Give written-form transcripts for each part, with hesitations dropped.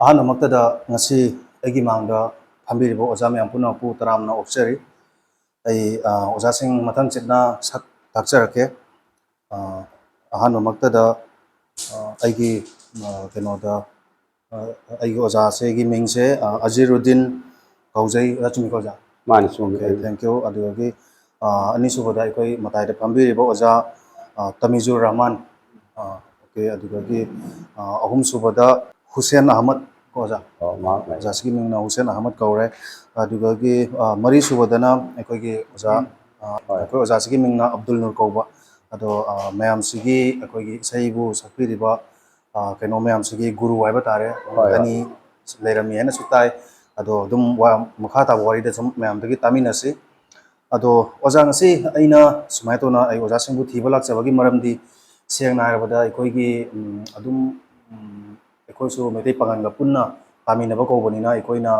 ꯑꯍꯥꯟꯕꯃꯛꯇꯗ ꯉꯁꯤ ꯑꯩꯒꯤ ꯃꯥꯡꯗ ꯐꯝꯕꯤꯔꯤꯕ ꯑꯣꯖꯥ ꯃꯌꯥꯝ ꯄꯨꯝꯅꯃꯛꯄꯨ ꯇꯔꯥꯝꯅ ꯑꯣꯛꯆꯔꯤ ꯑꯩ ꯑꯣꯖꯥꯁꯤꯡ ꯃꯊꯪ ꯆꯦꯠꯅ ꯁꯛ ꯇꯥꯛꯆꯔꯛꯀꯦ ꯑꯍꯥꯟꯕꯃꯛꯇꯗ ꯑꯩꯒꯤ ꯀꯩꯅꯣꯗ ꯑꯩꯒꯤ ꯑꯣꯖꯥꯁꯤꯒꯤ ꯃꯤꯡꯁꯦ ꯑꯖꯤꯔꯨꯗꯤꯟ ꯀꯧꯖꯩ ꯆꯨꯝꯃꯤꯀꯣ ꯑꯣꯖꯥ ꯃꯥꯅꯤ ꯆꯨꯝꯃꯤ ꯑꯣꯀꯦ ꯊꯦꯡꯛ ꯌꯨ ꯑꯗꯨꯗꯒꯤ ꯑꯅꯤꯁꯨꯕꯗ ꯑꯩꯈꯣꯏ ꯃꯇꯥꯏꯗ ꯐꯝꯕꯤꯔꯤꯕ ꯑꯣꯖꯥ ꯇꯃꯤꯖꯨꯔ ꯔꯍꯃꯥꯟ ꯑꯣꯀꯦ ꯑꯗꯨꯗꯒꯤ ꯑꯍꯨꯝꯁꯨꯕꯗ ꯍꯨꯁꯦꯟ ꯑꯍꯃꯗ ꯑꯣꯖꯥ ꯑꯣꯖꯥꯁꯤꯒꯤ ꯃꯤꯡꯅ ꯍꯨꯁꯦꯟ ꯑꯍꯃꯗ ꯀꯧꯔꯦ ꯑꯗꯨꯗꯒꯤ ꯃꯔꯤꯁꯨꯕꯗꯅ ꯑꯩꯈꯣꯏꯒꯤ ꯑꯣꯖꯥ ꯑꯩꯈꯣꯏ ꯑꯣꯖꯥꯁꯤꯒꯤ ꯃꯤꯡꯅ ꯑꯕꯗꯨꯜ ꯅꯨꯔ ꯀꯧꯕ ꯑꯗꯣ ꯃꯌꯥꯝꯁꯤꯒꯤ ꯑꯩꯈꯣꯏꯒꯤ ꯏꯁꯩꯕꯨ ꯁꯛꯄꯤꯔꯤꯕ ꯀꯩꯅꯣ ꯃꯌꯥꯝꯁꯤꯒꯤ ꯒꯨꯔꯨ ꯍꯥꯏꯕ ꯇꯥꯔꯦ ꯑꯅꯤ ꯂꯩꯔꯝꯃꯤ ꯍꯥꯏꯅꯁꯨ ꯇꯥꯏ ꯑꯗꯣ ꯑꯗꯨꯝ ꯃꯈꯥ ꯇꯥꯕ ꯋꯥꯔꯤꯗ ꯁꯨꯝ ꯃꯌꯥꯝꯗꯒꯤ ꯇꯥꯃꯤꯟꯅꯁꯤ ꯑꯗꯣ ꯑꯣꯖꯥ ꯉꯁꯤ ꯑꯩꯅ ꯁꯨꯃꯥꯏꯅ ꯇꯧꯅ ꯑꯩ ꯑꯣꯖꯥꯁꯤꯡꯕꯨ ꯊꯤꯕ ꯂꯥꯛꯆꯕꯒꯤ ꯃꯔꯝꯗꯤ ꯁꯦꯡꯅ ꯍꯥꯏꯔꯕꯗ ꯑꯩꯈꯣꯏꯒꯤ ꯑꯗꯨꯝ ꯑꯩꯈꯣꯏꯁꯨ ꯃꯩꯇꯩ ꯄꯥꯉꯜꯒ ꯄꯨꯟꯅ ꯇꯥꯃꯤꯟꯅꯕ ꯀꯧꯕꯅꯤꯅ ꯑꯩꯈꯣꯏꯅ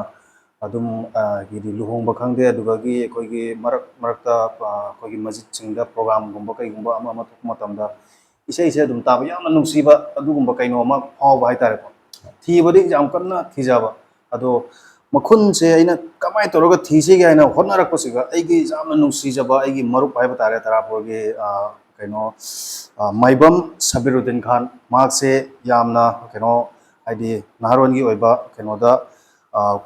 ꯑꯗꯨꯝ ꯍꯥꯏꯗꯤ ꯂꯨꯍꯣꯡꯕ ꯈꯪꯗꯦ ꯑꯗꯨꯗꯒꯤ ꯑꯩꯈꯣꯏꯒꯤ ꯃꯔꯛꯇ ꯑꯩꯈꯣꯏꯒꯤ ꯃꯁꯖꯤꯠꯁꯤꯡꯗ ꯄ꯭ꯔꯣꯒ꯭ꯔꯥꯝꯒꯨꯝꯕ ꯀꯩꯒꯨꯝꯕ ꯑꯃ ꯊꯣꯛꯄ ꯃꯇꯝꯗ ꯏꯁꯩꯁꯦ ꯑꯗꯨꯝ ꯇꯥꯕ ꯌꯥꯝꯅ ꯅꯨꯡꯁꯤꯕ ꯑꯗꯨꯒꯨꯝꯕ ꯀꯩꯅꯣ ꯑꯃ ꯐꯥꯎꯕ ꯍꯥꯏꯇꯥꯔꯦꯀꯣ ꯊꯤꯕꯗꯤ ꯌꯥꯝ ꯀꯟꯅ ꯊꯤꯖꯕ ꯑꯗꯣ ꯃꯈꯨꯟꯁꯦ ꯑꯩꯅ ꯀꯃꯥꯏꯅ ꯇꯧꯔꯒ ꯊꯤꯁꯤꯒꯦ ꯍꯥꯏꯅ ꯍꯣꯠꯅꯔꯛꯄꯁꯤꯒ ꯑꯩꯒꯤ ꯌꯥꯝꯅ ꯅꯨꯡꯁꯤꯖꯕ ꯑꯩꯒꯤ ꯃꯔꯨꯞ ꯍꯥꯏꯕ ꯇꯥꯔꯦ ꯇꯔꯥꯄꯨꯔꯒꯤ ꯀꯩꯅꯣ ꯃꯥꯏꯕꯝ ꯁꯕꯤꯔꯨꯗꯤꯟ ꯈꯥꯟ ꯃꯍꯥꯛꯁꯦ ꯌꯥꯝꯅ ꯀꯩꯅꯣ ꯍꯥꯏꯗꯤ ꯅꯍꯥꯔꯣꯟꯒꯤ ꯑꯣꯏꯕ ꯀꯩꯅꯣꯗ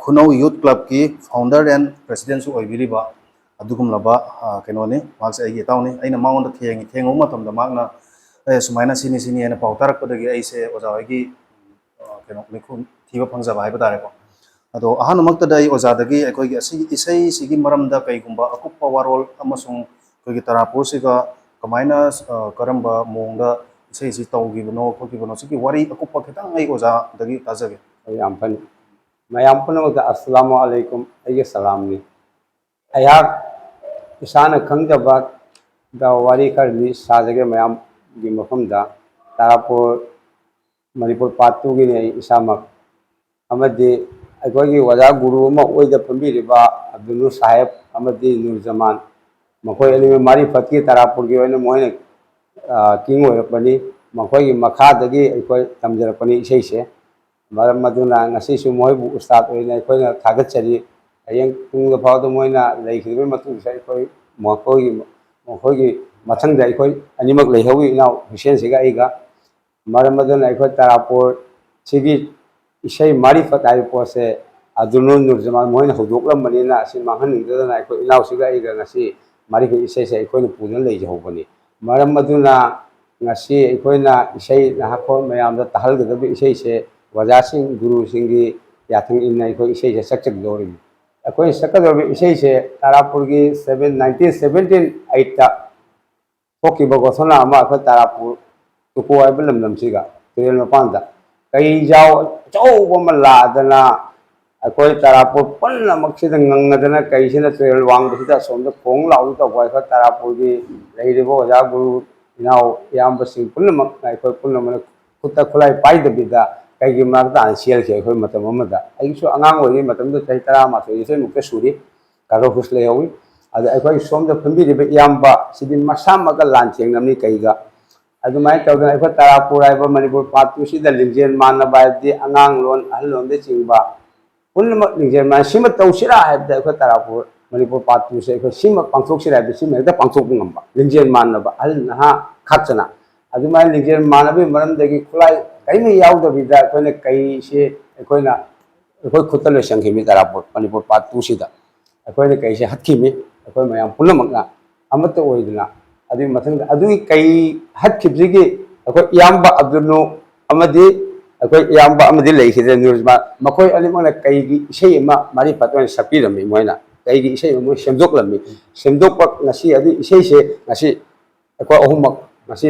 ꯈꯨꯅꯧ ꯌꯨꯠ ꯀ꯭ꯂꯕꯀꯤ ꯐꯥꯎꯟꯗꯔ ꯑꯦꯟ ꯄ꯭ꯔꯦꯁꯤꯗꯦꯟꯁꯨ ꯑꯣꯏꯕꯤꯔꯤꯕ ꯑꯗꯨꯒꯨꯝꯂꯕ ꯀꯩꯅꯣꯅꯤ ꯃꯍꯥꯛꯁꯦ ꯑꯩꯒꯤ ꯏꯇꯥꯎꯅꯤ ꯑꯩꯅ ꯃꯉꯣꯟꯗ ꯊꯦꯡꯉꯨꯕ ꯃꯇꯝꯗ ꯃꯍꯥꯛꯅ ꯁꯨꯃꯥꯏꯅ ꯁꯤꯅꯤ ꯍꯥꯏꯅ ꯄꯥꯎ ꯇꯥꯔꯛꯄꯗꯒꯤ ꯑꯩꯁꯦ ꯑꯣꯖꯥ ꯍꯣꯏꯒꯤ ꯀꯩꯅꯣ ꯃꯤꯈꯨꯟ ꯊꯤꯕ ꯐꯪꯖꯕ ꯍꯥꯏꯕ ꯇꯥꯔꯦꯀꯣ ꯑꯗꯣ ꯑꯍꯥꯟꯕꯃꯛꯇꯗ ꯑꯩ ꯑꯣꯖꯥꯗꯒꯤ ꯑꯩꯈꯣꯏꯒꯤ ꯑꯁꯤꯒꯤ ꯏꯁꯩꯁꯤꯒꯤ ꯃꯔꯝꯗ ꯀꯩꯒꯨꯝꯕ ꯑꯀꯨꯞꯄ ꯋꯥꯔꯣꯜ ꯑꯃꯁꯨꯡ ꯑꯩꯈꯣꯏꯒꯤ ꯇꯔꯥꯄꯨꯔꯁꯤꯒ ꯀꯃꯥꯏꯅ ꯀꯔꯝꯕ ꯃꯑꯣꯡꯗ ꯏꯁꯩꯁꯤ ꯇꯧꯈꯤꯕꯅꯣ ꯈꯣꯠꯈꯤꯕꯅꯣ ꯁꯤꯒꯤ ꯋꯥꯔꯤ ꯑꯀꯨꯞꯄ ꯈꯤꯇꯪ ꯑꯩ ꯑꯣꯖꯥꯗꯒꯤ ꯇꯥꯖꯒꯦ ꯌꯥꯝ ꯐꯅꯤ ꯃꯌꯥꯝ ꯄꯨꯝꯅꯃꯛꯇ ꯑꯁꯂꯥꯃꯨ ꯑꯂꯩꯀꯨꯝ ꯑꯩꯒꯤ ꯁꯂꯥꯝꯅꯤ ꯑꯩꯍꯥꯛ ꯏꯁꯥꯅ ꯈꯪꯖꯕ ꯋꯥꯔꯤ ꯈꯔꯗꯤ ꯁꯥꯖꯒꯦ ꯃꯌꯥꯝꯒꯤ ꯃꯐꯝꯗ ꯇꯔꯥꯄꯨꯔ ꯃꯅꯤꯄꯨꯔ ꯄꯥꯔꯠ 2ꯒꯤꯅꯤ ꯑꯩ ꯏꯁꯥꯃꯛ ꯑꯃꯗꯤ ꯑꯩꯈꯣꯏꯒꯤ ꯑꯣꯖꯥ ꯒꯨꯔꯨ ꯑꯃ ꯑꯣꯏꯗ ꯐꯝꯕꯤꯔꯤꯕ ꯑꯕꯗꯨꯜ ꯅꯨꯔ ꯁꯥꯍꯦꯕ ꯑꯃꯗꯤ ꯅꯨꯔ ꯖꯃꯥꯟ ꯃꯈꯣꯏ ꯑꯅꯤꯃꯛ ꯃꯔꯤꯐꯠꯀꯤ ꯇꯔꯥꯄꯨꯔꯒꯤ ꯑꯣꯏꯅ ꯃꯣꯏꯅ ꯀꯤꯡ ꯑꯣꯏꯔꯛꯄꯅꯤ ꯃꯈꯣꯏꯒꯤ ꯃꯈꯥꯗꯒꯤ ꯑꯩꯈꯣꯏ ꯇꯝꯖꯔꯛꯄꯅꯤ ꯏꯁꯩꯁꯦ ꯃꯔꯝ ꯑꯗꯨꯅ ꯉꯁꯤꯁꯨ ꯃꯣꯏꯕꯨ ꯎꯁꯇꯥꯗ ꯑꯣꯏꯅ ꯑꯩꯈꯣꯏꯅ ꯊꯥꯒꯠꯆꯔꯤ ꯍꯌꯦꯡ ꯇꯨꯡꯗ ꯐꯥꯎꯗ ꯃꯣꯏꯅ ꯂꯩꯈꯤꯕ ꯃꯇꯨꯡꯗ ꯑꯩꯈꯣꯏ ꯃꯈꯣꯏꯒꯤ ꯃꯊꯪꯗ ꯑꯩꯈꯣꯏ ꯑꯅꯤꯃꯛ ꯂꯩꯍꯧꯏ ꯏꯅꯥꯎ ꯍꯨꯁꯦꯟꯁꯤꯒ ꯑꯩꯒ ꯃꯔꯝ ꯑꯗꯨꯅ ꯑꯩꯈꯣꯏ ꯇꯔꯥꯄꯨꯔ ꯁꯤꯒꯤ ꯏꯁꯩ ꯃꯔꯤꯐꯠ ꯍꯥꯏꯕ ꯄꯣꯠꯁꯦ ꯑꯕꯗꯨꯜ ꯅꯨꯔ ꯖꯃꯥꯟ ꯃꯣꯏꯅ ꯍꯧꯗꯣꯛꯂꯝꯕꯅꯤꯅ ꯑꯁꯤ ꯃꯥꯡꯍꯟꯅꯤꯡꯗꯗꯅ ꯑꯩꯈꯣই ꯏꯅꯥꯎꯁꯤꯒ ꯑꯩꯒ ꯉꯁꯤ ꯃꯔꯤꯐꯠ ꯏꯁꯩꯁꯦ ꯑꯩꯈꯣꯏꯅ ꯄꯨꯗꯨꯅ ꯂꯩꯖꯍꯧꯕꯅꯤ ꯃꯔꯝ ꯑꯗꯨꯅ ꯉꯁꯤ ꯑꯩꯈꯣꯏꯅ ꯏꯁꯩ ꯅꯍꯥꯈꯣꯜ ꯃꯌꯥꯝꯗ ꯇꯥꯍꯜꯒꯗꯕ ꯏꯁꯩꯁꯦ ꯑꯣꯖꯥꯁꯤꯡ ꯒꯨꯔꯨꯁꯤꯡꯒꯤ ꯌꯥꯊꯪ ꯏꯟꯅ ꯑꯩꯈꯣꯏ ꯏꯁꯩꯁꯦ ꯁꯛꯆꯒꯗꯧꯔꯤꯕꯅꯤ ꯑꯩꯈꯣꯏ ꯁꯛꯀꯗꯧꯔꯤꯕ ꯏꯁꯩꯁꯦ ꯇꯔꯥꯄꯨꯔꯒꯤ 1978ꯗ ꯊꯣꯛꯈꯤꯕ ꯒꯣꯊꯅ ꯑꯃ ꯑꯩꯈꯣꯏ ꯇꯔꯥꯄꯨꯔ ꯇꯨꯀꯣ ꯍꯥꯏꯕ ꯂꯝꯗꯝꯁꯤꯒ ꯇꯨꯔꯦꯜ ꯃꯄꯥꯟꯗ ꯀꯩꯖꯥꯎ ꯑꯆꯧꯕ ꯑꯃ ꯂꯥꯛꯗꯅ ꯑꯩꯈꯣꯏ ꯇꯔꯥꯄꯨꯔ ꯄꯨꯝꯅꯃꯛꯁꯤꯗ ꯉꯪꯅꯗꯅ ꯀꯩꯁꯤꯅ ꯇꯨꯔꯦꯜ ꯋꯥꯡꯕꯁꯤꯗ ꯑꯁꯣꯝꯗ ꯈꯣꯡ ꯂꯥꯎꯗ ꯇꯧꯕ ꯑꯩꯈꯣꯏ ꯇꯔꯥꯄꯨꯔꯒꯤ ꯂꯩꯔꯤꯕ ꯑꯣꯖꯥ ꯒꯨꯔु ꯏꯅꯥꯎ ꯏꯌꯥꯝꯕꯁꯤꯡ ꯄꯨꯝꯅꯃꯛꯅ ꯑꯩꯈꯣꯏ ꯄꯨꯝꯅꯃꯛꯅ ꯈꯨꯠꯇ ꯈꯨꯠꯂꯥꯏ ꯄꯥꯏꯗꯕꯤꯗ ꯀꯩꯒꯤ ꯃꯔꯛꯇ ꯍꯥꯟꯅ ꯆꯦꯜꯈꯤ ꯑꯩꯈꯣꯏ ꯃꯇꯝ ꯑꯃꯗ ꯑꯩꯁꯨ ꯑꯉꯥꯡ ꯑꯣꯏꯔꯤꯉꯩ ꯃꯇꯝꯗ ꯆꯍꯤ 12 ꯁꯨꯔꯤ ꯀꯥꯔꯣꯐꯨꯁ ꯂꯩꯍꯧꯏ ꯑꯗ ꯑꯩꯈꯣꯏ ꯁꯣꯝꯗ ꯐꯝꯕꯤꯔꯤꯕ ꯏꯌꯥꯝꯕ ꯁꯤꯗꯤ ꯃꯁꯥꯃꯛꯀ ꯂꯥꯟꯊꯦꯡꯅꯕꯅꯤ ꯀꯩꯒ ꯑꯗꯨꯃꯥꯏꯅ ꯇꯧꯗꯅ ꯑꯩꯈꯣꯏ ꯇꯔꯥꯄꯨꯔ ꯍꯥꯏꯕ ꯃꯅꯤꯄꯨꯔ ꯄꯥꯔꯠ 2ꯁꯤꯗ ꯂꯤꯡꯖꯦꯜ ꯃꯥꯟꯅꯕ ꯍꯥꯏꯕꯗꯤ ꯑꯉꯥꯡ ꯂꯣꯟ ꯑꯍꯜ ꯂꯣꯟꯗ ꯆꯤꯡꯕ ꯄꯨꯝꯅꯃꯛ ꯂꯤꯡꯖꯦꯜ ꯃꯥꯟꯅ ꯁꯤꯃ ꯇꯧꯁꯤꯔꯥ ꯍꯥꯏꯕꯗ ꯑꯩꯈꯣꯏ ꯇꯔꯥꯄꯨꯔ ꯃꯅꯤꯄꯨꯔ ꯄꯥꯔꯠ 2ꯁꯦ ꯑꯩꯈꯣꯏ ꯁꯤꯃ ꯄꯥꯡꯊꯣꯛꯁꯤꯔꯥ ꯍꯥꯏꯕꯗ ꯁꯤꯃ ꯍꯦꯛꯇ ꯄꯥꯡꯊꯣꯛꯄ ꯉꯝꯕ ꯂꯤꯡꯖꯦꯜ ꯃꯥꯟꯅꯕ ꯑꯍꯜ ꯅꯍꯥ ꯈꯥꯛꯇꯅ ꯑꯗꯨꯃꯥꯏꯅ ꯂꯤꯡꯖꯦꯜ ꯃꯥꯟꯅꯕꯒꯤ ꯃꯔꯝꯗꯒꯤ ꯈꯨꯠꯂꯥꯏ ꯀꯔꯤꯝ ꯌꯥꯎꯗꯕꯤꯗ ꯑꯩꯈꯣꯏꯅ ꯀꯩꯁꯦ ꯑꯩꯈꯣꯏ ꯈꯨꯠꯇ ꯂꯣꯏꯁꯟꯈꯤꯕꯅꯤ ꯇꯔꯥꯄꯨꯔ ꯃꯅꯤꯄꯨꯔ ꯄꯥꯔꯠ 2ꯁꯤꯗ ꯑꯩꯈꯣꯏꯅ ꯀꯩꯁꯦ ꯍꯠꯈꯤꯕꯅꯤ ꯑꯩꯈꯣꯏ ꯃꯌꯥꯝ ꯄꯨꯝꯅꯃꯛꯅ ꯑꯃꯠꯇ ꯑꯣꯏꯗꯅ ꯑꯗꯨꯒꯤ ꯃꯊꯪꯗ ꯑꯗꯨꯒꯤ ꯀꯩ हत्खिबसिगी अखोई इयाम्बा अब्दुल्नु अमदी अखोई इयाम्बा अमदी लेखिदे न्यूज़मा मखोई अनिमना कईगी इशई अमा मारी फतोन सपीरमी मोइना कईगी इशई मो सेमदोकलमी सेमदोकपा ngasi adi isei se ngasi अखोई अहुमक ngasi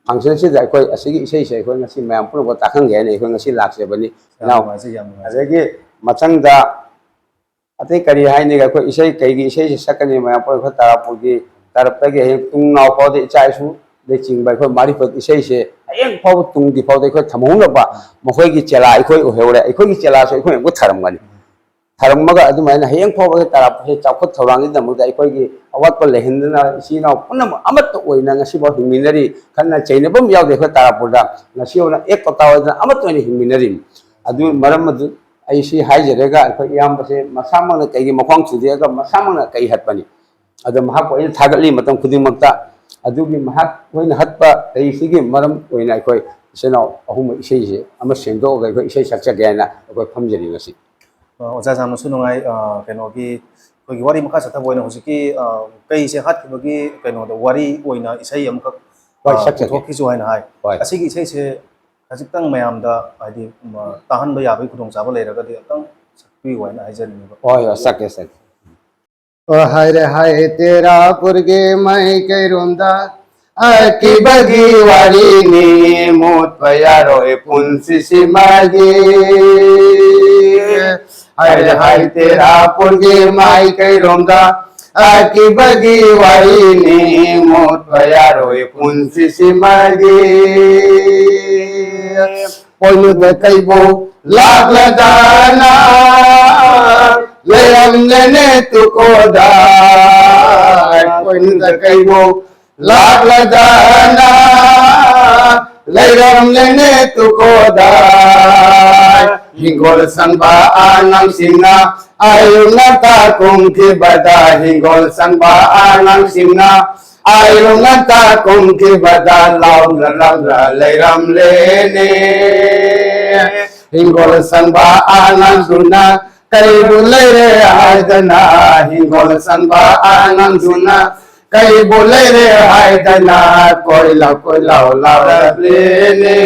फंक्शन से अखोई असिगी isei se अखोई ngasi मयाम पुरो ताखंगे ने अखोई ngasi लाक्सेबनी नाउ अदगी मथंगदा अतै करी हाइने अखोई isei कईगी isei से सकनी मयाम पुरो तारापुगी तरपगे हे तुंग नाउ पादे इचाइसु दे चिंग बाय मारी फत isei se ayeng पाव तुंग दि पाव दे अखोई थमौनबा मखोई की चेला अखोई ओहेवरे अखोई की चेला से अखोई को थरमगनी थरमगा अदुमाइना हेयंग पाव के तारापुगे चाखत थौरांगी दमुदा अखोई की अवत लेहिंदना इसीना पुनम अमत ओइना ngasi बा हिमिनरी खन्ना चैनबम याव देखो तारापुदा ngasi ओना एक पता ओइना अमत ओइना हिमिनरी अदु मरम अदु ऐसी हाइजरेगा अखोई याम बसे मसामंग कई मखोंग सुदेगा मसामंग कई हटपनी अद महाक ओइन थागली मतम खुदिमक्ता अदुगी महाक ओइन हटपा ऐसीगी मरम ओइन अखोई इसेना अहुम इसेजे अमा सेंदोगा अखोई इसे सक्चगेना अखोई फमजरी ngasi ओजा जामनो सुनुंगाई कनो की कोई वारी मखा सथा बोइना हुजिकी कई से हाथ की कनो द वारी ओइना इसई अमक थोकी जो हाइना हाय असिगी इसई से हजितंग मयाम दा आदि ताहन ब याबई खुदोंग चाबा लेरगदि अतंग सक्पी ओइना हाइजनिबा ओय सके सके ओ हाय रे हाय तेरा पुरगे मैं के रोंदा आकी बगी वाली नी मोत पयारो पुंसी सिमागी हाय रे हाय तेरा पुरगे मैं के रोंदा आकी बगी वाली नी मोत पयारो पुंसी सिमागी पोनु दे कईबो लाग लगाना ले हमने तुको दाय पोनु दे कईबो लाग लगाना ले हमने तुको दाय हिंगोल संबा आनंग सिंगा आयुंगता कुंकी बदा हिंगोल संबा आनंग सिंगा आयुंगता कुंकी बदा लाउंग लंगा ले रम लेने हिंगोल संबा आनंद सुना कई बोले रे आयदना हिंगोल संबा आनंद सुना कई बोले रे आयदना कोयला कोयला लाव लेने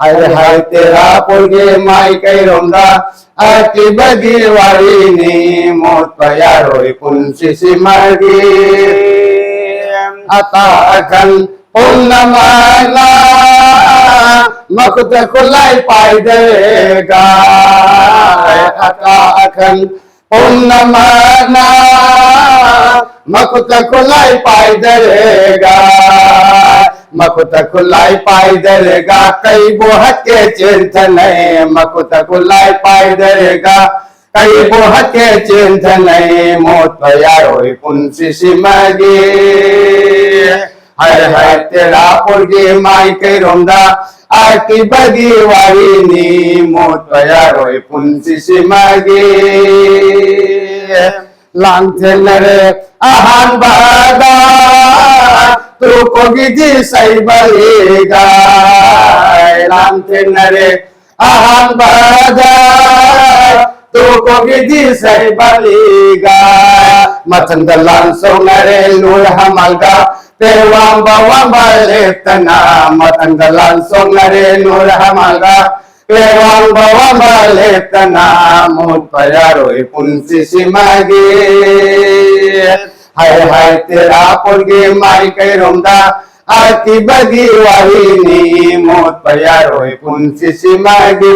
हाय हाय तेरा पुरगे माई कई रोंदा आकी बगी वाली नी मोत पयारोय पुंसी सिमगी आता अकल पुन्नमाना मकुत खुलाई पाई देगा आता अकल पुन्नमाना मकुत खुलाई पाई देगा मकुत खुलाई पाई देगा कई बोहत के चिंतन मकुत खुलाई पाई देगा कई बोहत के चिंतन मोत पयारोय पुंसी सिमगी हाय हाय तेरा पुरगे माई के रोंदा आकी बगी वाली नी मोत पयारोय पुंसी सिमगी लांथे नरे आहान बादा तू को गिजी सही बलेगा लांथे नरे आहान बादा तू को गिजी सही बलेगा मचंद लांसो नरे नूर हमलगा तेवाम बावाम बालेतना मचंद लांसो नरे नूर हमलगा तेवाम बावाम बालेतना मोत पयारोय पुंसी सिमगी हाय हाय तेरा पुरगे माई के रोंदा आकी बगी वाली नी मोत पयारोय पुंसी सिमगी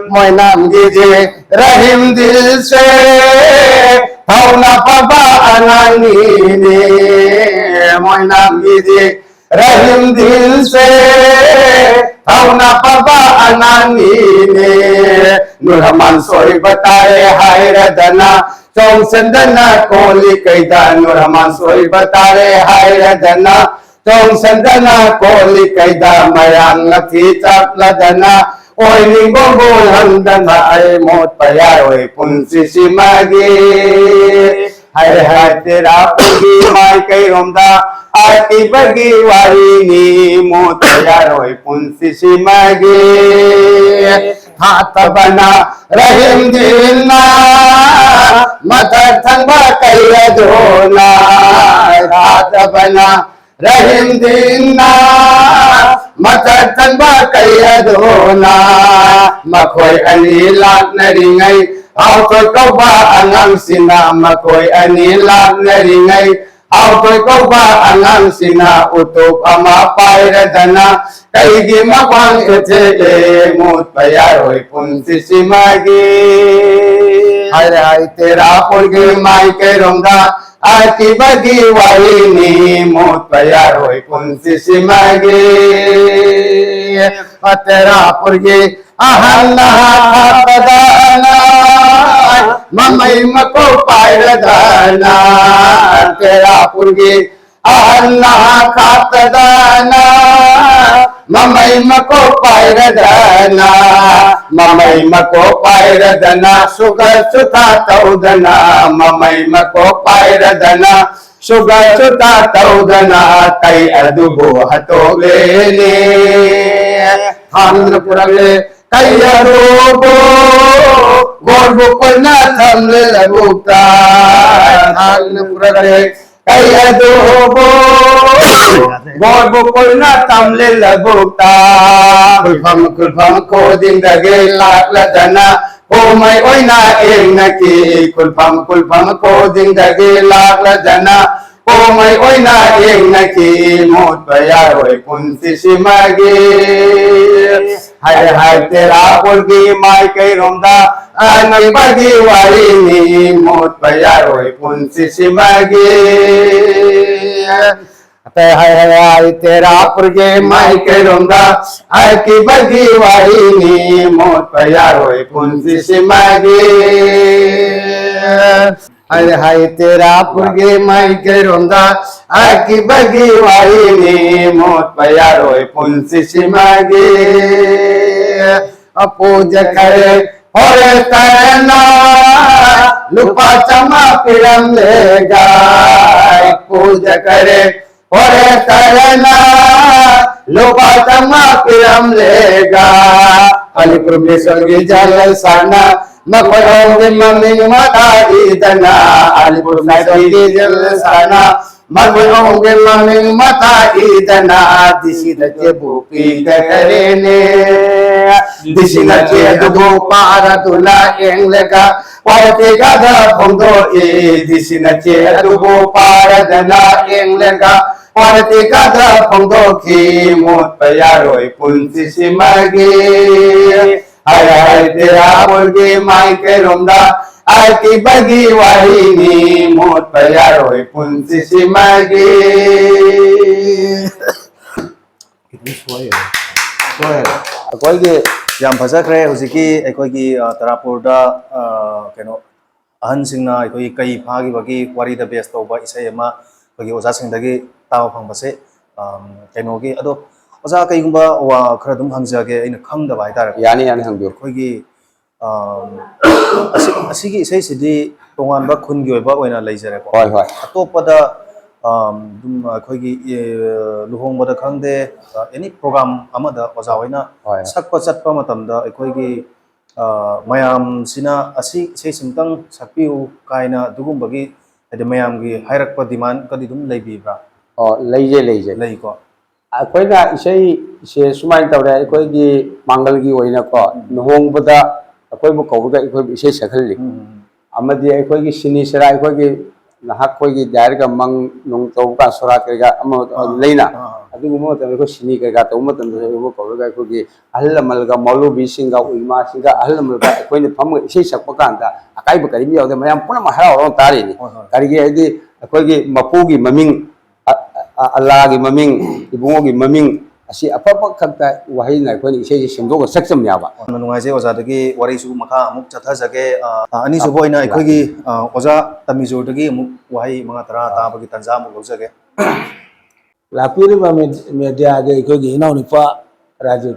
मोय नाम गिजे रहीम दिल से भावना पबा अनानी ने मोय नाम गिजे रहीम दिल से भावना पबा अनानी ने नूरमान सोई बताए हाय रदना चौंग संदना कोली कैदा नूरमान सोई बताए हाय रदना चौंग संदना कोली कैदा मयांग लथी चाप लदना ओय निंगो बोलंदना ay मोत पयारोय पुंसी सिमगी हाय हाय तेरा पुरगी माई कई रोंदा आकी बगी वाली नी मोत पयारोय पुंसी सिमगी हाथ बना रहीम दिलना मदर थंबा कई धोना हाथ बना रहीम दिलना मदर थंबा कई धोना मखोय अनी लाट नरिंगई आउ तो कौबा अंगांग सिना मखोय अनी लाट नरिंगई आउ तो कौबा अंगांग सिना उतुप अमा पायरदना कईगी मक्वांग उठे मोत पयारोय पुंसी सिमगी हाय हाय तेरा पुरगे माई के रोंदा आकी बगी वाली नी मोत पयारोय पुंसी सिमगी तेरा पुरगे ahana padana mamai mako pairadana tera purgi ahana khatadana mamai mako pairadana mamai mako pairadana sugar suta taudana mamai mako pairadana sugar suta taudana kai adubo hatolene hamna purale kai adubo gorbo koina thamle lagukta hamna purale kai adubo gorbo koina thamle lagukta kulpham ko ding dage lakladana o mai oina engna ki kulpham ko ding dage lakladana o mai oina engna ki mot bayaroi punti simagi hai hai tera polgi mai kai romda anai bagi wari ni mot bayaroi punti simagi hai hai hai tera polgi mai kai romda aki bagi wari ni mot bayaroi punti simagi hai hai tera polgi mai kai romda aki bagi wari ni mot bayaroi punti simagi puja kare hore tarana lupa chama piram lega puja kare hore tarana lupa chama piram lega alipur besongi jalal sana makoyonge maming mata idana alipur besongi jalal sana makoyonge maming mata idana disida jebupi dakarene disina jebu para tula englega pate gada phondo e disina jebu para dana englega pate gada phondo ki mot payaroi punti simagi hai hai tera polgi mai ke romda aki bagi warini mot payaroi punti simagi कोई के yam phajakre hojiki ekoi tarapurda keno ahan singna ekoi kai phagi bagi wari da best toba isai ama bagi oja singdagi taw phangbase keno gi ado oja kai gumba wa khara dum hangjage aina khangda bai tar यानी यानी हम बिल्कुल ekoi gi asigi isai sidi tongan ba khun gi oiba oina leijare ko होय होय atopada dum ekoi gi luhong bada khangde any program amada oja hoina होय sakpa chatpa matamda ekoi gi mayam sina asi sei simtang sakpiu kaina dugum bagi ade mayam gi hairakpa demand kadi dum leibibra और लेजे lei ko अखोइना इसई से सुमाइन तवरे अखोइगी मांगलगी ओइना को नहोंगबदा अखोइबु कौबगा अखोइ इसई सखलि अमदि अखोइगी सिनी सरा अखोइगी नहाक खोइगी दायरगा मंग नुंग तौका सोरा केगा अम लेना अदुगु मो तमे को सिनी केगा तौ मतन दो कौबगा अखोइगी अहलमलगा मौलुबी सिंगा उइमा सिंगा अहलमलगा अखोइने फम इसई सकप कांदा अकाइब करिबि यावदे मयाम पुनम हराव तारिनि करिगे अदि अखोइगी मपुगी ममिंग अल्लाह की ममिंग इबुंगो की ममिंग असी अफप खक्ता वही ना कोनी इसे सिंदोग सक्सम याबा नुंगाइजे ओजा दगी वari su maka amuk chatha jage ani su boina ekhoigi oja tamizur dagi amuk wahai manga tara ta bagi tanja amuk lojage लापीरी मीडिया आगे इकोगी इनाउनिपा राजू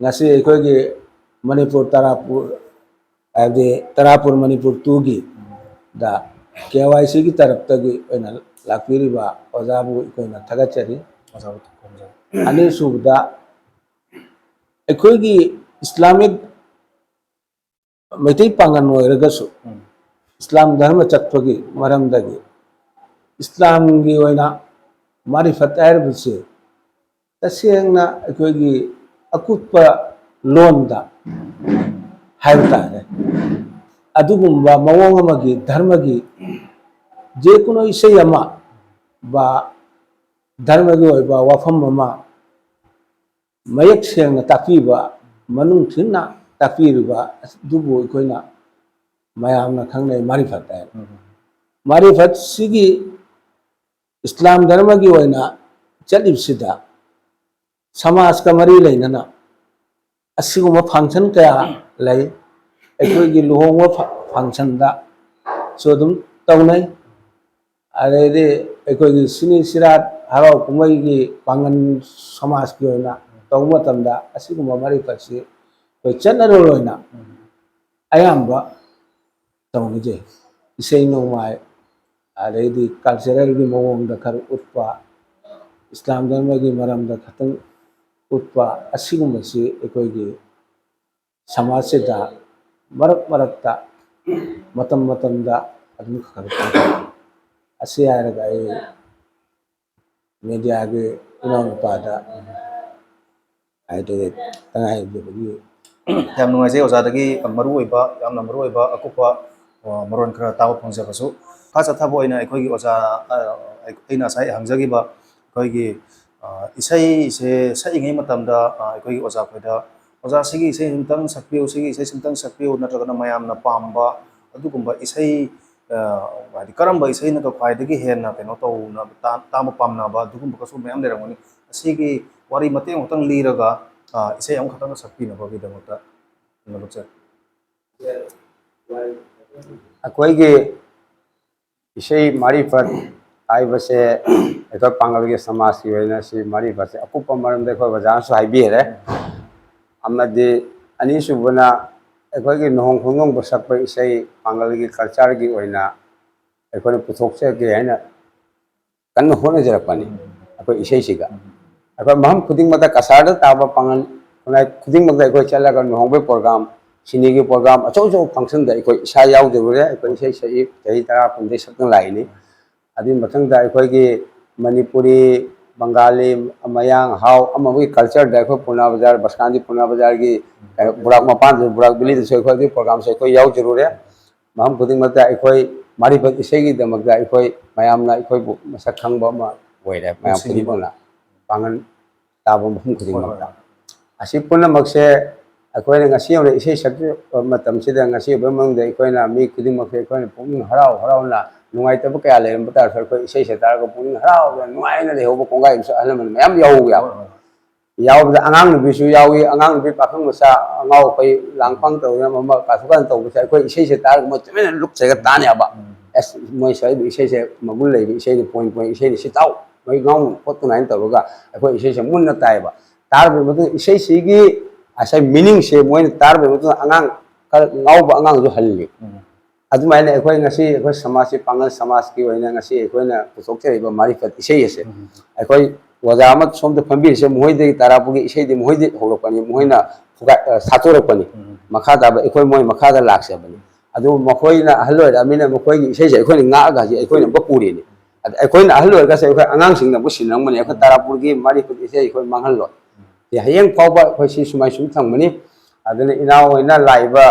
ngasi इकोगी मणिपुर तरापुर मणिपुर टूगी दा KYC की तरफ तगी ओइना लापीरी बा ओजाबु इकोइना थगचरी oja komja अनि सुबदा इकोगी इस्लामिक मैतै पांगन ओइरगसु इस्लाम धर्म चत्पगी मरमदगी इस्लाम की ओइना मारिफत आयरबसे तसेंगना इकोगी अकुत्पा लोनदा हायतारे अदुगुम्बा मवोंग अमगी धर्मगी जेकुनो इसै अमा बा धर्मगी ओइबा वाफम अमा मयक सेंगना तापीबा मनुंग थिन्ना तापीरिबा दुबो इकोइना मयामना खंगनै मारिफत आय मारिफत सिगी इस्लाम धर्म की ओइना चलिबसिदा समाज का मरी लेना असिगुमा फंक्शन कया लई अखोइगी लुहोंगो फंक्शन दा सोदुम तौनै अरेदे अखोइगी सिनी सिरात हराव कुमई की पांगन समाज की होना तौब मतमदा असिगुम्बा मरिफतसी कोई चनरो लोइना अयाम्बा तौनिजे इसै नोमाय अरेदी कल्चरल की मवोंग खर उत्पा इस्लाम धर्म की मरम खतंग उत्पा असिगुम्बसी एकोइगी समाज से दा मरक मरकता मतम मतमदा अदम खर असे आयरगा मीडिया के इनाउनुपादा आइदे तंगाई बगी ꯌꯥꯝ ꯅꯨꯡꯉꯥꯏꯖꯩ ꯑꯣꯖꯥꯗꯒꯤ ꯃꯔꯨꯑꯣꯏꯕ ꯌꯥꯝꯅ ꯃꯔꯨꯑꯣꯏꯕ ꯑꯀꯨꯞꯄ ꯃꯔꯣꯟ ꯈꯔ ꯇꯥꯕ ꯐꯪꯖꯕꯁꯨ ꯈꯥ ꯆꯠꯊꯕ ꯑꯣꯏꯅ ꯑꯩꯈꯣꯏꯒꯤ ꯑꯣꯖꯥ ꯑꯩꯅ ꯉꯁꯥꯏ ꯍꯪꯖꯈꯤꯕ ꯑꯩꯈꯣꯏꯒꯤ ꯏꯁꯩꯁꯦ ꯁꯛꯏꯉꯩ ꯃꯇꯝꯗ ꯑꯩꯈꯣꯏꯒꯤ ꯑꯣꯖꯥꯈꯣꯏꯗ ꯑꯣꯖꯥ ꯁꯤꯒꯤ ꯏꯁꯩ ꯑꯃꯇꯪ ꯁꯛꯄꯤꯌꯨ ꯁꯤꯒꯤ ꯏꯁꯩ ꯑꯃꯇꯪ ꯁꯛꯄꯤꯌꯨ ꯅꯠꯇ꯭ꯔꯒꯅ ꯃꯌꯥꯝꯅ ꯄꯥꯝꯕ ꯑꯗꯨꯒꯨꯝꯕ ꯏꯁꯩ ꯍꯥꯏꯗꯤ ꯀꯔꯝꯕ ꯏꯁꯩꯅꯒ ꯈ꯭ꯋꯥꯏꯗꯒꯤ ꯍꯦꯟꯅ ꯀꯩꯅꯣ ꯇꯧꯅ ꯇꯥꯕ ꯄꯥꯝꯅꯕ ꯑꯗꯨꯒꯨꯝꯕꯒꯁꯨ ꯃꯌꯥꯝ ꯂꯩꯔꯝꯒꯅꯤ ꯑꯁꯤꯒꯤ ꯋꯥꯔꯤ ꯃꯇꯦꯛ ꯑꯃꯇꯪ ꯂꯤꯔꯒ ꯏꯁꯩ ꯑꯃꯈꯛꯇꯪ ꯁꯛꯄꯤꯅꯕꯒꯤꯗꯃꯛꯇ अखोई इसे मारीफत है अखोई पांगल के समाज की वजह से मारीफत से अकुप मरम बजाना हाईबीरे अनीसुबना अखोई नोंग खुंग सकप इसे पांगल की कल्चर की अखोई पुथोक्चगे है कन्न होनजरपनी अखोई इसेगा अखोई महम खुद कसार ताब पांगल खुद चलग नोंग प्रोग्राम सिनी की प्रोग्राम अचौ अचौ फंक्शन अखोई इसा यादे अखोई इसे सही चही 10 15 सकन लाइनी अदी मथंग अखोई मणिपुरी बंगाली मयांग हाउ अमगी कल्चर अखोई पुना बाजार बसकांदी पुना बाजार की बुराक मपान बुराक बिली अखोई प्रोग्राम से अखोई यादे महम खुद अखोई मारीफत इसे की अखोई मयामना अखोई मसक खंग ओइरे मयाम खुद पांगन ताब महम खुद असी पुनमसे अखोई इसे अखोना मी खुद पुनिंग हराव हरावना नुंगाइतब क्या लेरम अखोई इसे से तारग पुनिंग हराव नुंगाइना लेहौब कोंगाइ अहलमन मयाम याउया याउबदा अगांग नुबीसु याउई अगांग नुबी पाखंग मसा अंगाव कोई लांगपांग तौना मम काथुकान तौबसे अखोई इसे से तारग मचमेन लुकसेगा तानेबा एस मोय सै इसे से मगुल लेबी इसे पॉइंट पॉइंट इसे सिताव मोय गांव पोतनाइन तौगा अखोई इसे से मुन्ना तायबा तारबे मदु इसे सिगी असे मीनिंग से मोय तारबे मदु अगांग गाव अगांग जो हल्ली अदुमाइने अखोई ngasi अखोई समाज से पांगल समाज की ओइना ngasi अखोइना पुथोक्चरिबा मारीफत इसे से अखोई वजा अमत सोमद फंबी से मोहइदे तारापुगी इसे दे मोहइदे होरपनी मोहइना फुगा सातोरपनी मखादा अखोई मोय मखादा लाक्सेबनी अदु मखोइना हल्लोय अमिना मखोइगी इसे से अखोइना ngaga जी अखोइना बपुरीनी अखोइना हल्लोय गसे अखोई अगांग सिंगना बुसिनंगमनी अखोई तारापुगी मारीफत इसे अखोई मांगहल्लो हयेंग फावबा अखोई सि सुमाय सुम थंगमनी अदुना इनाव ओइना लाइबा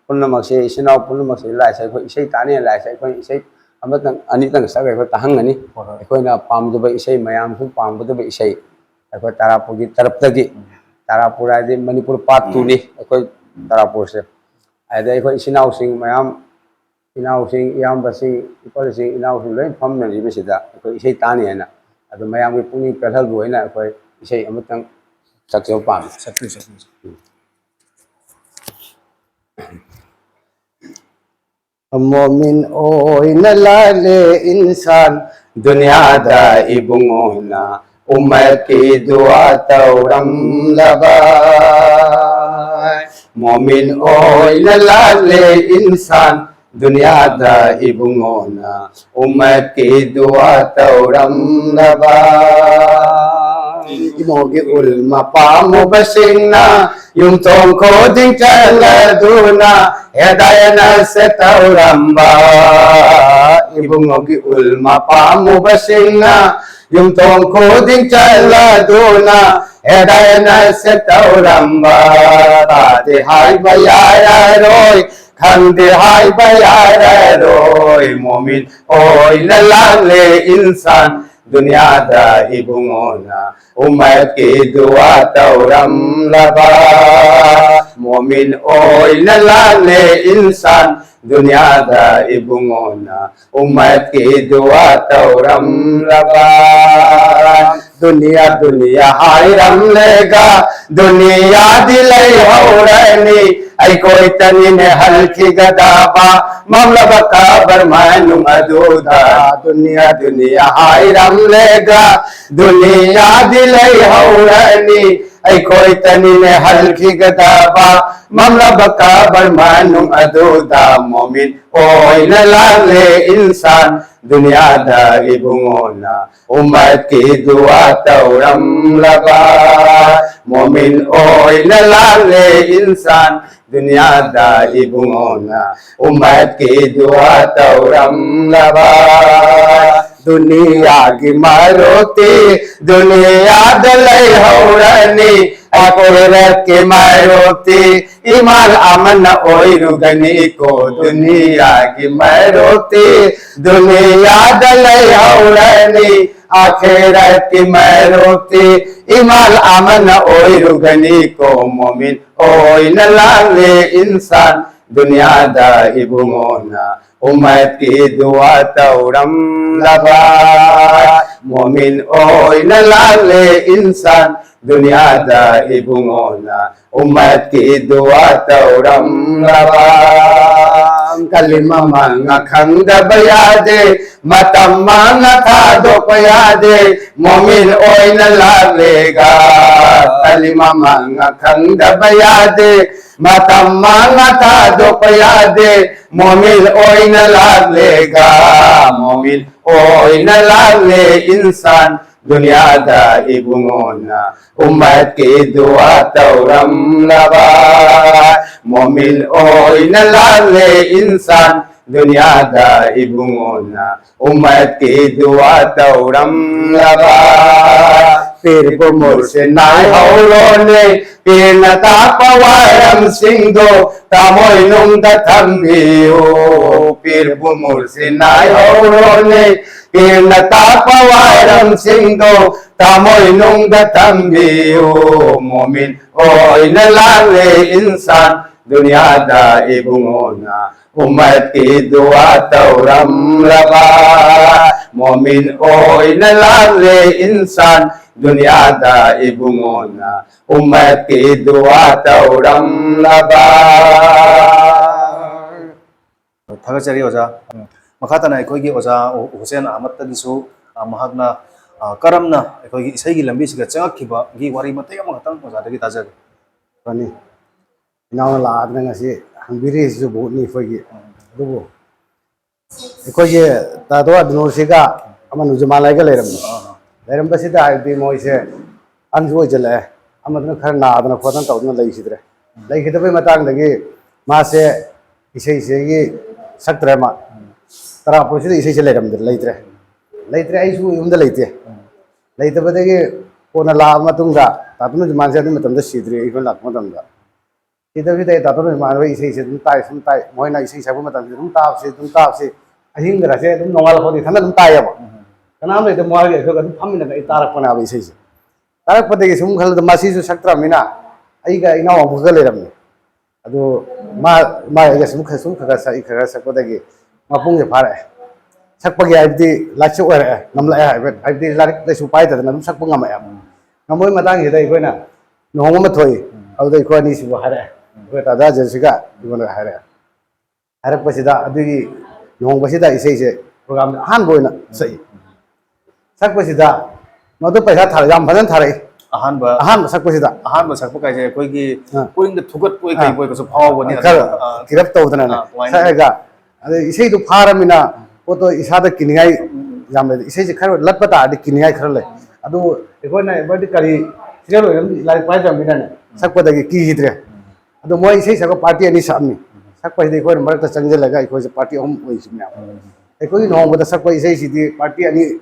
पुनमसे इसिनाव पुनमसे लाइसे अखोई इसे ताने लाइसे अखोई इसे अमतंग अनितंग सग अखोई ताहंगनी अखोइना पामदबा इसे मयाम सु पामबदबा इसे अखोई तारापुगी तरफतगी तारापुर आदि मणिपुर पार्ट 2 नि अखोई तारापुर से आदि अखोई इसिनाव सिंग मयाम इनाव सिंग याम बसिंग इपल सिंग इनाव सिंग लोइ फमनरि बिसिदा अखोई इसे ताने हैना अदु मयाम की पुनी पेथल बोइना अखोई इसे अमतंग सक्सेव पाम मोमिन ओइना लाले इंसान दुनिया दा इबुंगोना उम्मत की दुआ तौरम लबा मोमिन ओइना लाले इंसान दुनिया दा इबुंगोना उम्मत की दुआ तौरम लबा मोगी उल्मा पामु बसिंगना yung tong ko ding chaladuna hedayana se tauramba ibung ogi ulma pamu basingna yung tong ko ding chaladuna hedayana se tauramba de hai bayaya roy khande hai bayaya roy momin oi lalale insan दुनिया दा इबुंगोना उम्मत की दुआ तौरम लबा मोमिन ओइना लाले इंसान दुनिया दा इबुंगोना उम्मत की दुआ तौरम लबा दुनिया दुनिया हाय रम लेगा दुनिया दिलै हौरनी ai koi tani ne hal ki gadaba mamlaba kabar manung aduda dunia dunia hai ram lega dunia dilai haurani ai koi tani ne hal ki gadaba mamlaba kabar manung aduda momin oi na lale insan dunia da ibungona umat ki dua tauram laba momin oi na lale insan dunia da ibungona umat ki dua tauram laba दुनिया की मारुति दुनिया दलाई हौरनी अकोरत की मारुति इमाल अमन ओइरुगनी को दुनिया की मारुति दुनिया दलाई हौरनी आखिरत की मारुति इमाल अमन ओइरुगनी को मोमिन ओइ न लाले इंसान दुनिया दा इबुमोना उम्मत की दुआ तौरम लबा मोमिन ओय न लाले इंसान दुनिया दा इबुमोना उम्मत की दुआ तौरम लबा कलिमा मांगा खंग बयादे मतम मांगा था दो पयादे मोमिन ओय न लालेगा कलिमा मांगा खंग बयादे मतम मांगा था दो पयादे मोमिन ओय न लालेगा मोमिन ओय न लाले इंसान दुनिया दा इबुमोना उम्मत की दुआ तौरम लबा मोमिन ओय न लाले इंसान दुनिया दा इबुमोना उम्मत की दुआ तौरम लबा फिर को मुर्से नाय हौरोने फिर नता पवारम सिंधो तामोय नुंग थम्बियो फिर को मुर्से नाय हौरोने फिर नता पवारम सिंधो तामोय नुंग थम्बियो मोमिन ओय न लाले इंसान दुनिया दा इबुमोना उम्मत की दुआ तौरम लबा मोमिन ओय न लाले इंसान दुनिया दा इबुमोना उम्मत की दुआ तौरम लबा थागचरी ओजा मखातना अखोगी ओजा हुसैन अहमद तगिसु महागना करमना अखोगी इसैगी लंबी सिगा चंगखिबा गी वारी मते अमखतंग ओजा दगी ताजग Pani inaw la adna ngasi hangbiri su boni fogi dubo ikoye ta do adno siga amanu jamalai ga leram basida bi moise anju jale amadna khar na adna khodan tawna lai sidre lai khidabe matang dagi ma se isei se gi saktre ma tara posida isei se leram leitre leitre ai su yumda leite leite badagi kona la matunga tatunu jaman se adu matamda sidre ikon lak matamda Kita kita tahu nih mana isi suntai, mau na isi siapa macam itu tuntas sih, akhirnya ngerasa itu nongol kau di sana tuntai ya pak, kenapa itu mau aja itu kan kami nak itarak pun apa isi, tarak pada isi semua kalau masih itu saktra mina, aja ina orang bukan leram nih, aduh ma ya semua kerasa pada gitu, ngapung je parah, sak pagi aja lacuk ya, namla ya, aja larik supaya itu nampak sak pengam ya, ngamoy matang kita ikut na, nongol matoi, aduh ikut ni sih parah. Kita ada jasa gimana hari hari pasida adugi nong pasida isi program han boy na sei sak pasida no to paisa thar jam bhajan thare ahan sak pasida sak pakai je koi gi poing de thugat koi kai koi ko so phaw boni kirap to dana na saga ade isi to pharamina ko to isa da kiningai jam le isi je khar lat pata ade kiningai khar le adu ekoi na badi kari sirelo lai pai jam mina ne sak pada ki hidre Aduh mau isi saya party ini sami, sak pas dekor mereka tercengkel lagi, ikut party om isi mana, ikut ini orang pada sak pas isi di party ini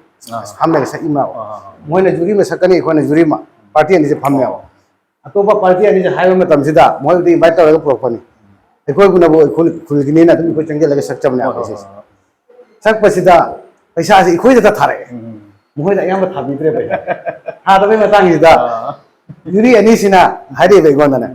hamil saya imau, mau ini juri masakkan ikut ini juri mah party ini saya hamil, atau apa party ini saya highway macam sida, mau di invite orang propon, ikut guna bo ikut gini na, tu ikut cengkel lagi sak jam ni apa isi, sak pas sida, paisa sih ikut itu thare, mau ini yang berthabi berapa, tapi macam sida, juri ini sih na hari itu guna na.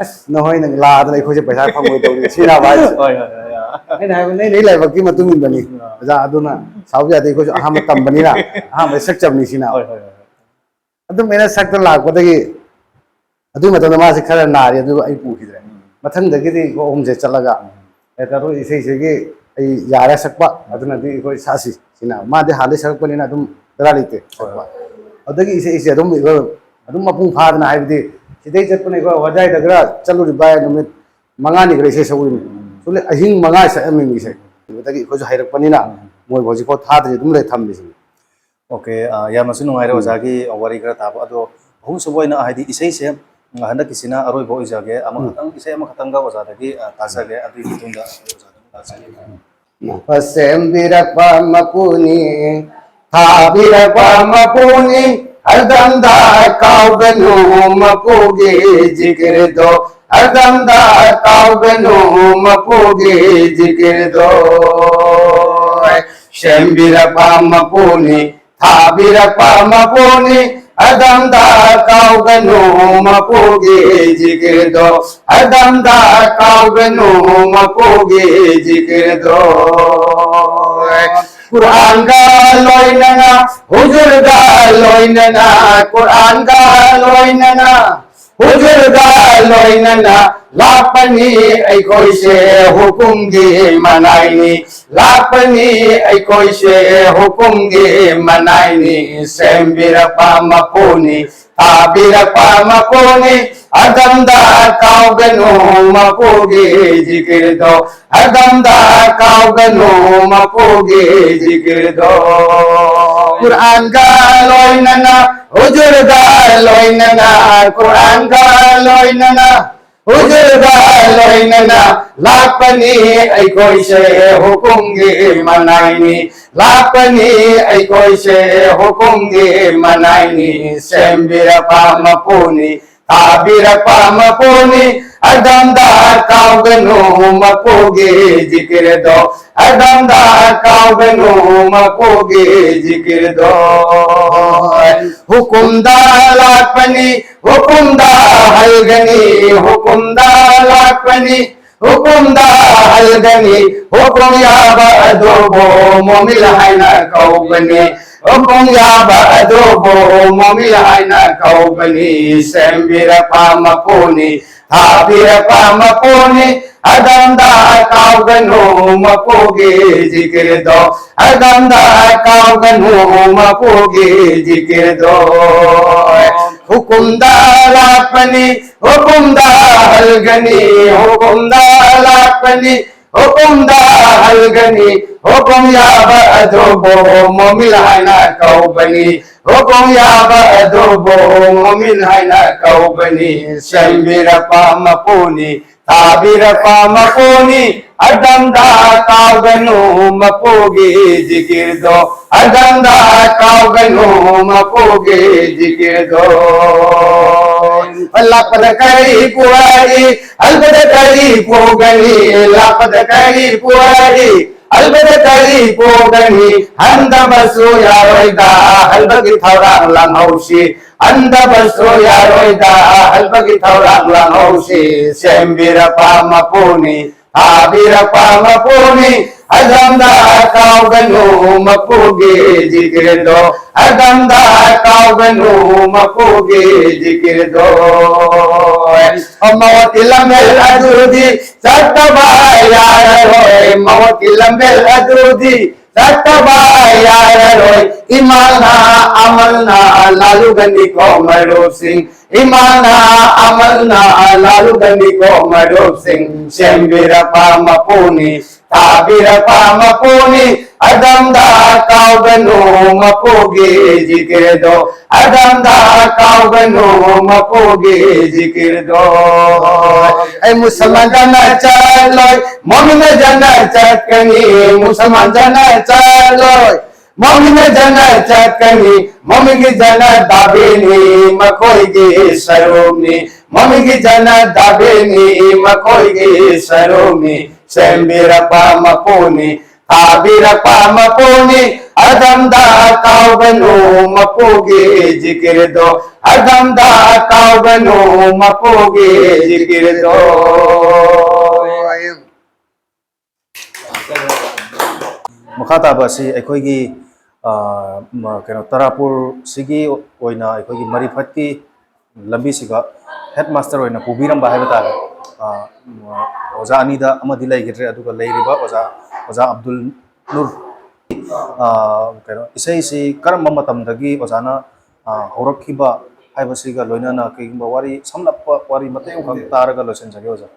Nohoi nang la da ikho je paisa phangoi to sina ba ai nei lai bakki matung in bani ja aduna sauja de ikho aham tam bani na aham sak cham ni sina adu mena sak ta la ko de adu matam ma se khara na ri adu ai pu khidre ꯃꯊꯪꯗꯒꯤꯗꯤ ꯑꯩꯈꯣꯏ ꯑꯍꯨꯝꯁꯦ ꯆꯠꯂꯒ ꯇꯔꯨ ꯏꯁꯩꯁꯤꯒꯤ ꯑꯩ ꯌꯥꯔꯦ ꯁꯛꯄ ꯑꯗꯨꯅꯗꯤ ꯑꯩꯈꯣꯏ ꯁꯥꯁꯤ ꯁꯤꯅ ꯃꯥꯗꯤ ꯍꯥꯟꯅꯗꯩ ꯁꯛꯄꯅꯤꯅ ꯑꯗꯨꯝ ꯗꯔꯀꯥꯔ ꯂꯩꯇꯦ ꯁꯛꯄ ꯑꯗꯨꯗꯒꯤ ꯏꯁꯩꯁꯦ ꯑꯗꯨꯝ ꯑꯩꯈꯣꯏ ꯑꯗꯨꯝ ꯃꯄꯨꯡ ꯐꯥꯗꯅ ꯍꯥꯏꯕꯗꯤ ꯁꯤꯗꯩ ꯆꯠꯄꯅ ꯑꯩꯈꯣꯏ ꯋꯥꯖꯥꯏꯗ ꯈꯔ ꯆꯠꯂꯨꯔꯤꯕ ꯅꯨꯃꯤꯠ ꯃꯉꯥꯅꯤ ꯈꯔ ꯏꯁꯩ ꯁꯛꯎꯔꯤꯅꯤ ꯁꯨꯝ ꯑꯍꯤꯡ ꯃꯉꯥ ꯁꯛꯑꯝꯃꯤꯅꯤ ꯏꯁꯩ ꯑꯗꯨꯗꯒꯤ ꯑꯩꯈꯣꯏꯁꯨ ꯍꯩꯔꯛꯄꯅꯤꯅ ꯃꯣꯏ ꯍꯧꯖꯤꯛꯐꯥꯎ ꯊꯥꯗ꯭ꯔꯤ ꯑꯗꯨꯝ ꯂꯩ ꯊꯝꯃꯤꯁꯤꯅꯤ ओके यामसु नुंगाइरे ओजागी वारी खरा ताब अदो अहुम सुबोइना हाइदि इसेइ से हंदक किसिना अरोइ बो इजागे अमा खतंग इसे अमा खतंग गा ओजादगी ताजागे अदि बितुंगा ओजादगी ताजागे ꯄꯁꯦꯝꯕꯤꯔꯛꯄ ꯃꯄꯨꯅꯤ ꯊꯥꯕꯤꯔꯛꯄ ꯃꯄꯨꯅꯤ ꯍꯔꯗꯝꯗ ꯀꯥꯎꯒꯅꯨ ꯃꯄꯨꯒꯤ ꯖꯤꯀꯤꯔꯗꯣ ꯍꯔꯗꯝꯗ ꯀꯥꯎꯒꯅꯨ ꯃꯄꯨꯒꯤ ꯖꯤꯀꯤꯔꯗꯣ ꯁꯦꯝꯕꯤꯔꯛꯄ ꯃꯄꯨꯅꯤ ꯊꯥꯕꯤꯔꯛꯄ ꯃꯄꯨꯅꯤ ꯍꯔꯗꯝꯗ ꯀꯥꯎꯒꯅꯨ ꯃꯄꯨꯒꯤ ꯖꯤꯀꯤꯔꯗꯣ हरदमदा काउगनु मकोगे जिक्र कुरान का लोइनना हुजूर का लोइनना कुरान का लोइनना हुजूर का लोइनना लापनी ऐकोई से हुकुम गे मनाइनी लापनी ऐकोई से हुकुम गे मनाइनी सेम्बिरपा मपोनी ताबिरपा मपोनी हरदमदा काउगनु मपोगे जिक्र हरदमदा काउगनु मपोगे जिक्र कुरान का लोइनना हुजूर का लोइनना कुरान का लोइनना हुजूर का लोइनना लापनी ऐकोई से हुकुम गे मनाइनी लापनी ऐकोई से हुकुम गे मनाइनी सेम्बिरपा मपोनी ताबिरपा मपोनी हरदमदा काउगनु मपोगे जिक्र हरदमदा काउगनु मपोगे जिक्र हुकुमदा लापनी हुकुमदा हलगनी हुकुमदा लापनी हुकुमदा हलगनी हुकुम याबा अदोबो मोमिल हाइना कौबनी हुकुम याबा अदोबो मोमिल हाइना कौबनी सेम्बिरपा मपोनी हाबिरपा मपोनी हरदमदा काउगनु मपोगे जिक्र हरदमदा काउगनु मपोगे जिक्र हुकुमदा लापनी हुकुमदा हलगनी हुकुमदा लापनी हुकुमदा हलगनी हुकुम याबा अदोबो मोमिल हाइना कौबनी हुकुम याबा अदोबो मोमिल हाइना कौबनी सेम्बिरपा मपोनी ताबिरपा मपोनी हरदमदा काउगनु मपोगे जिक्र हरदमदा काउगनु मपोगे जिक्र लापद करी पुआरी अलबद करी पोगनी लापद करी पुआरी अलबद करी पोगनी हंद बसो यारोइदा हलबगी थौरांग लंघौसी हंद बसो यारोइदा हलबगी थौरांग लंघौसी सेम्बिरपा मपोनी हाबिरपा मपोनी हरदमदा काउगनु मपोगे जिक्र हरदमदा काउगनु मपोगे जिक्र मवती लंबेल अदुदी सत्तबा यार होय मवती लंबेल अदुदी सत्तबा यार होय इमाना अमलना लालू गंदी को मरूप सिंह इमाना अमलना लालू गंदी को मरूप सिंह सेम्बिरपा मपोनी ताबिरपा मपोनी हरदमदा काउगनु मपोगे जिक्र हरदमदा काउगनु मपोगे जिक्र ऐ मुसलमान जना चलोय मोमिन जना चकनी मुसलमान जना चलोय मोमिन जना चकनी मोमिन जना दाबेनी मकोइगे सरोमनी मोमिन जना दाबेनी मकोइगे सरोमनी सेम्बिरपा मपोनी ताबिरपा मपोनी हरदमदा काउगनु मपोगे जिक्र हरदमदा काउगनु मपोगे जिक्र मखा ताब असि अखोइगी कनो तरापुर सिगी ओइना अखोइगी मरिफत की ꯂꯝꯕꯤꯁꯤꯒ ꯍꯦꯗ ꯃꯥꯁꯇꯔ ꯑꯣꯏꯅ ꯄꯨꯕꯤꯔꯝꯕ ꯍꯥꯏꯕ ꯇꯥꯔꯦ ꯑꯣꯖꯥ ꯑꯅꯤꯗ ꯑꯃꯗꯤ ꯂꯩꯈꯤꯗ꯭ꯔꯦ ꯑꯗꯨꯒ ꯂꯩꯔꯤꯕ ꯑꯣꯖꯥ ꯑꯕꯗꯨꯜ ꯅꯨꯔ ꯀꯩꯅꯣ ꯏꯁꯩꯁꯤ ꯀꯔꯝꯕ ꯃꯇꯝꯗꯒꯤ ꯑꯣꯖꯥꯅ ꯍꯧꯔꯛꯈꯤꯕ ꯍꯥꯏꯕꯁꯤꯒ ꯂꯣꯏꯅꯅ ꯀꯩꯒꯨꯝꯕ ꯋꯥꯔꯤ ꯁꯝꯂꯞꯄ ꯋꯥꯔꯤ ꯃꯇꯦꯛ ꯑꯃꯈꯛ ꯇꯥꯔꯒ ꯂꯣꯏꯁꯤꯟꯖꯒꯦ ꯑꯣꯖꯥ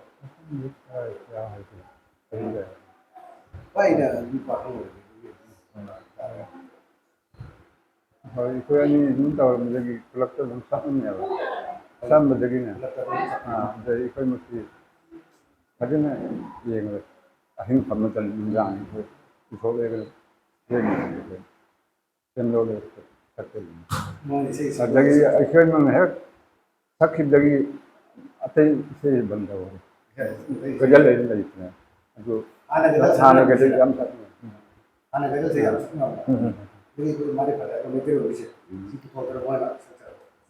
ꯍꯣꯏ ꯑꯩꯈꯣꯏ ꯑꯅꯤ ꯑꯗꯨꯝ ꯇꯧꯔꯝꯕꯗꯒꯤ ꯈꯨꯂꯛꯇ ꯑꯗꯨꯝ ꯁꯛꯑꯝꯃꯦꯕ ꯁꯛꯑꯝꯕꯗꯒꯤꯅꯦ ꯑꯗꯩ ꯑꯩꯈꯣꯏ ꯃꯁꯤ ꯐꯖꯅ ꯌꯦꯡꯉꯒ ꯑꯍꯤꯡ ꯐꯝꯕ ꯃꯇꯝ ꯅꯨꯡꯗꯥꯡ ꯑꯩꯈꯣই ꯄꯨꯊꯣꯛꯂꯒ ꯁꯦꯝꯗꯣꯛꯂꯒ ꯁꯛꯀꯅꯤ ꯑꯗꯒꯤ ꯑꯩꯈꯣꯏ ꯃꯅ ꯍꯦꯛ ꯁꯛꯈꯤꯕꯗꯒꯤ ꯑꯇꯩ ꯏꯁꯩ ꯕꯟ ꯇꯧꯔꯦ ꯒꯖꯜ ꯂꯩꯇ꯭ꯔꯦ ꯑꯗꯨ ꯍꯥꯟꯅꯒꯗꯤ ꯌꯥꯝ ꯁꯛꯅꯩ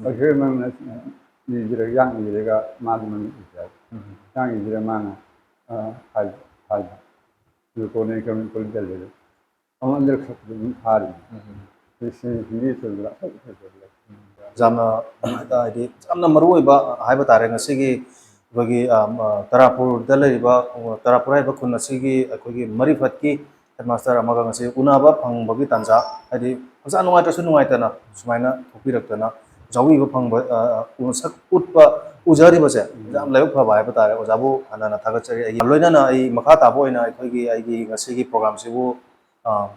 ꯑꯩꯈꯣꯏ ꯃꯅ ꯏꯔꯒ ꯌꯥꯡ ꯏꯔꯒ ꯃꯥꯗꯤ ꯃꯅ ꯏꯖꯔꯦ ꯌꯥꯡ ꯏꯔꯒ ꯃꯥꯅ ꯍꯥꯏꯕ ꯑꯗꯨ ꯀꯣꯟꯅ ꯑꯩꯈꯣꯏ ꯆꯜꯂꯦ ꯑꯃꯟꯗ ꯁꯛꯄꯗ ꯑꯗꯨꯝ ꯊꯥꯔꯤ ꯍꯤꯟꯗꯤ ꯆꯜꯂꯒ ꯌꯥꯝꯅ ꯍꯥꯏꯗꯤ ꯌꯥꯝꯅ ꯃꯔꯨꯑꯣꯏꯕ ꯍꯥꯏꯕ ꯇꯥꯔꯦ ꯉꯁꯤꯒꯤ ꯑꯩꯈꯣꯏꯒꯤ ꯇꯔꯥꯄꯨꯔꯗ ꯂꯩꯔꯤꯕ ꯇꯔꯥꯄꯨꯔ ꯍꯥꯏꯕ ꯈꯨꯟ ꯑꯁꯤꯒꯤ ꯑꯩꯈꯣꯏꯒꯤ ꯃꯔꯤꯐꯠꯀꯤ ꯍꯦꯗ ꯃꯥꯁꯇꯔ ꯑꯃꯒ ꯉꯁꯤ ꯎꯅꯕ ꯐꯪꯕꯒꯤ ꯇꯥꯟꯖꯥ ꯍꯥꯏꯗꯤ ꯍꯛꯆꯥꯡ ꯅꯨꯡꯉꯥꯏꯇ꯭ꯔꯁꯨ ꯅꯨꯡꯉꯥꯏꯇꯅ ꯁꯨꯃꯥꯏꯅ ꯊꯣꯛꯄꯤꯔꯛꯇꯅ ꯌꯥꯎꯕꯤꯕ ꯐꯪꯕ ꯁꯛ ꯎꯖꯔꯤꯕꯁꯦ ꯌꯥꯝ ꯂꯥꯏꯕꯛ ꯐꯕ ꯍꯥꯏꯕ ꯇꯥꯔꯦ ꯑꯣꯖꯥꯕꯨ ꯍꯟꯅ ꯊꯥꯒꯠꯆꯔꯤ ꯂꯣꯏꯅꯅ ꯑꯩ ꯃꯈꯥ ꯇꯥꯕ ꯑꯣꯏꯅ ꯑꯩꯒꯤ ꯉꯁꯤꯒꯤ ꯄ꯭ꯔꯣꯒ꯭ꯔꯥꯝꯁꯤꯕꯨ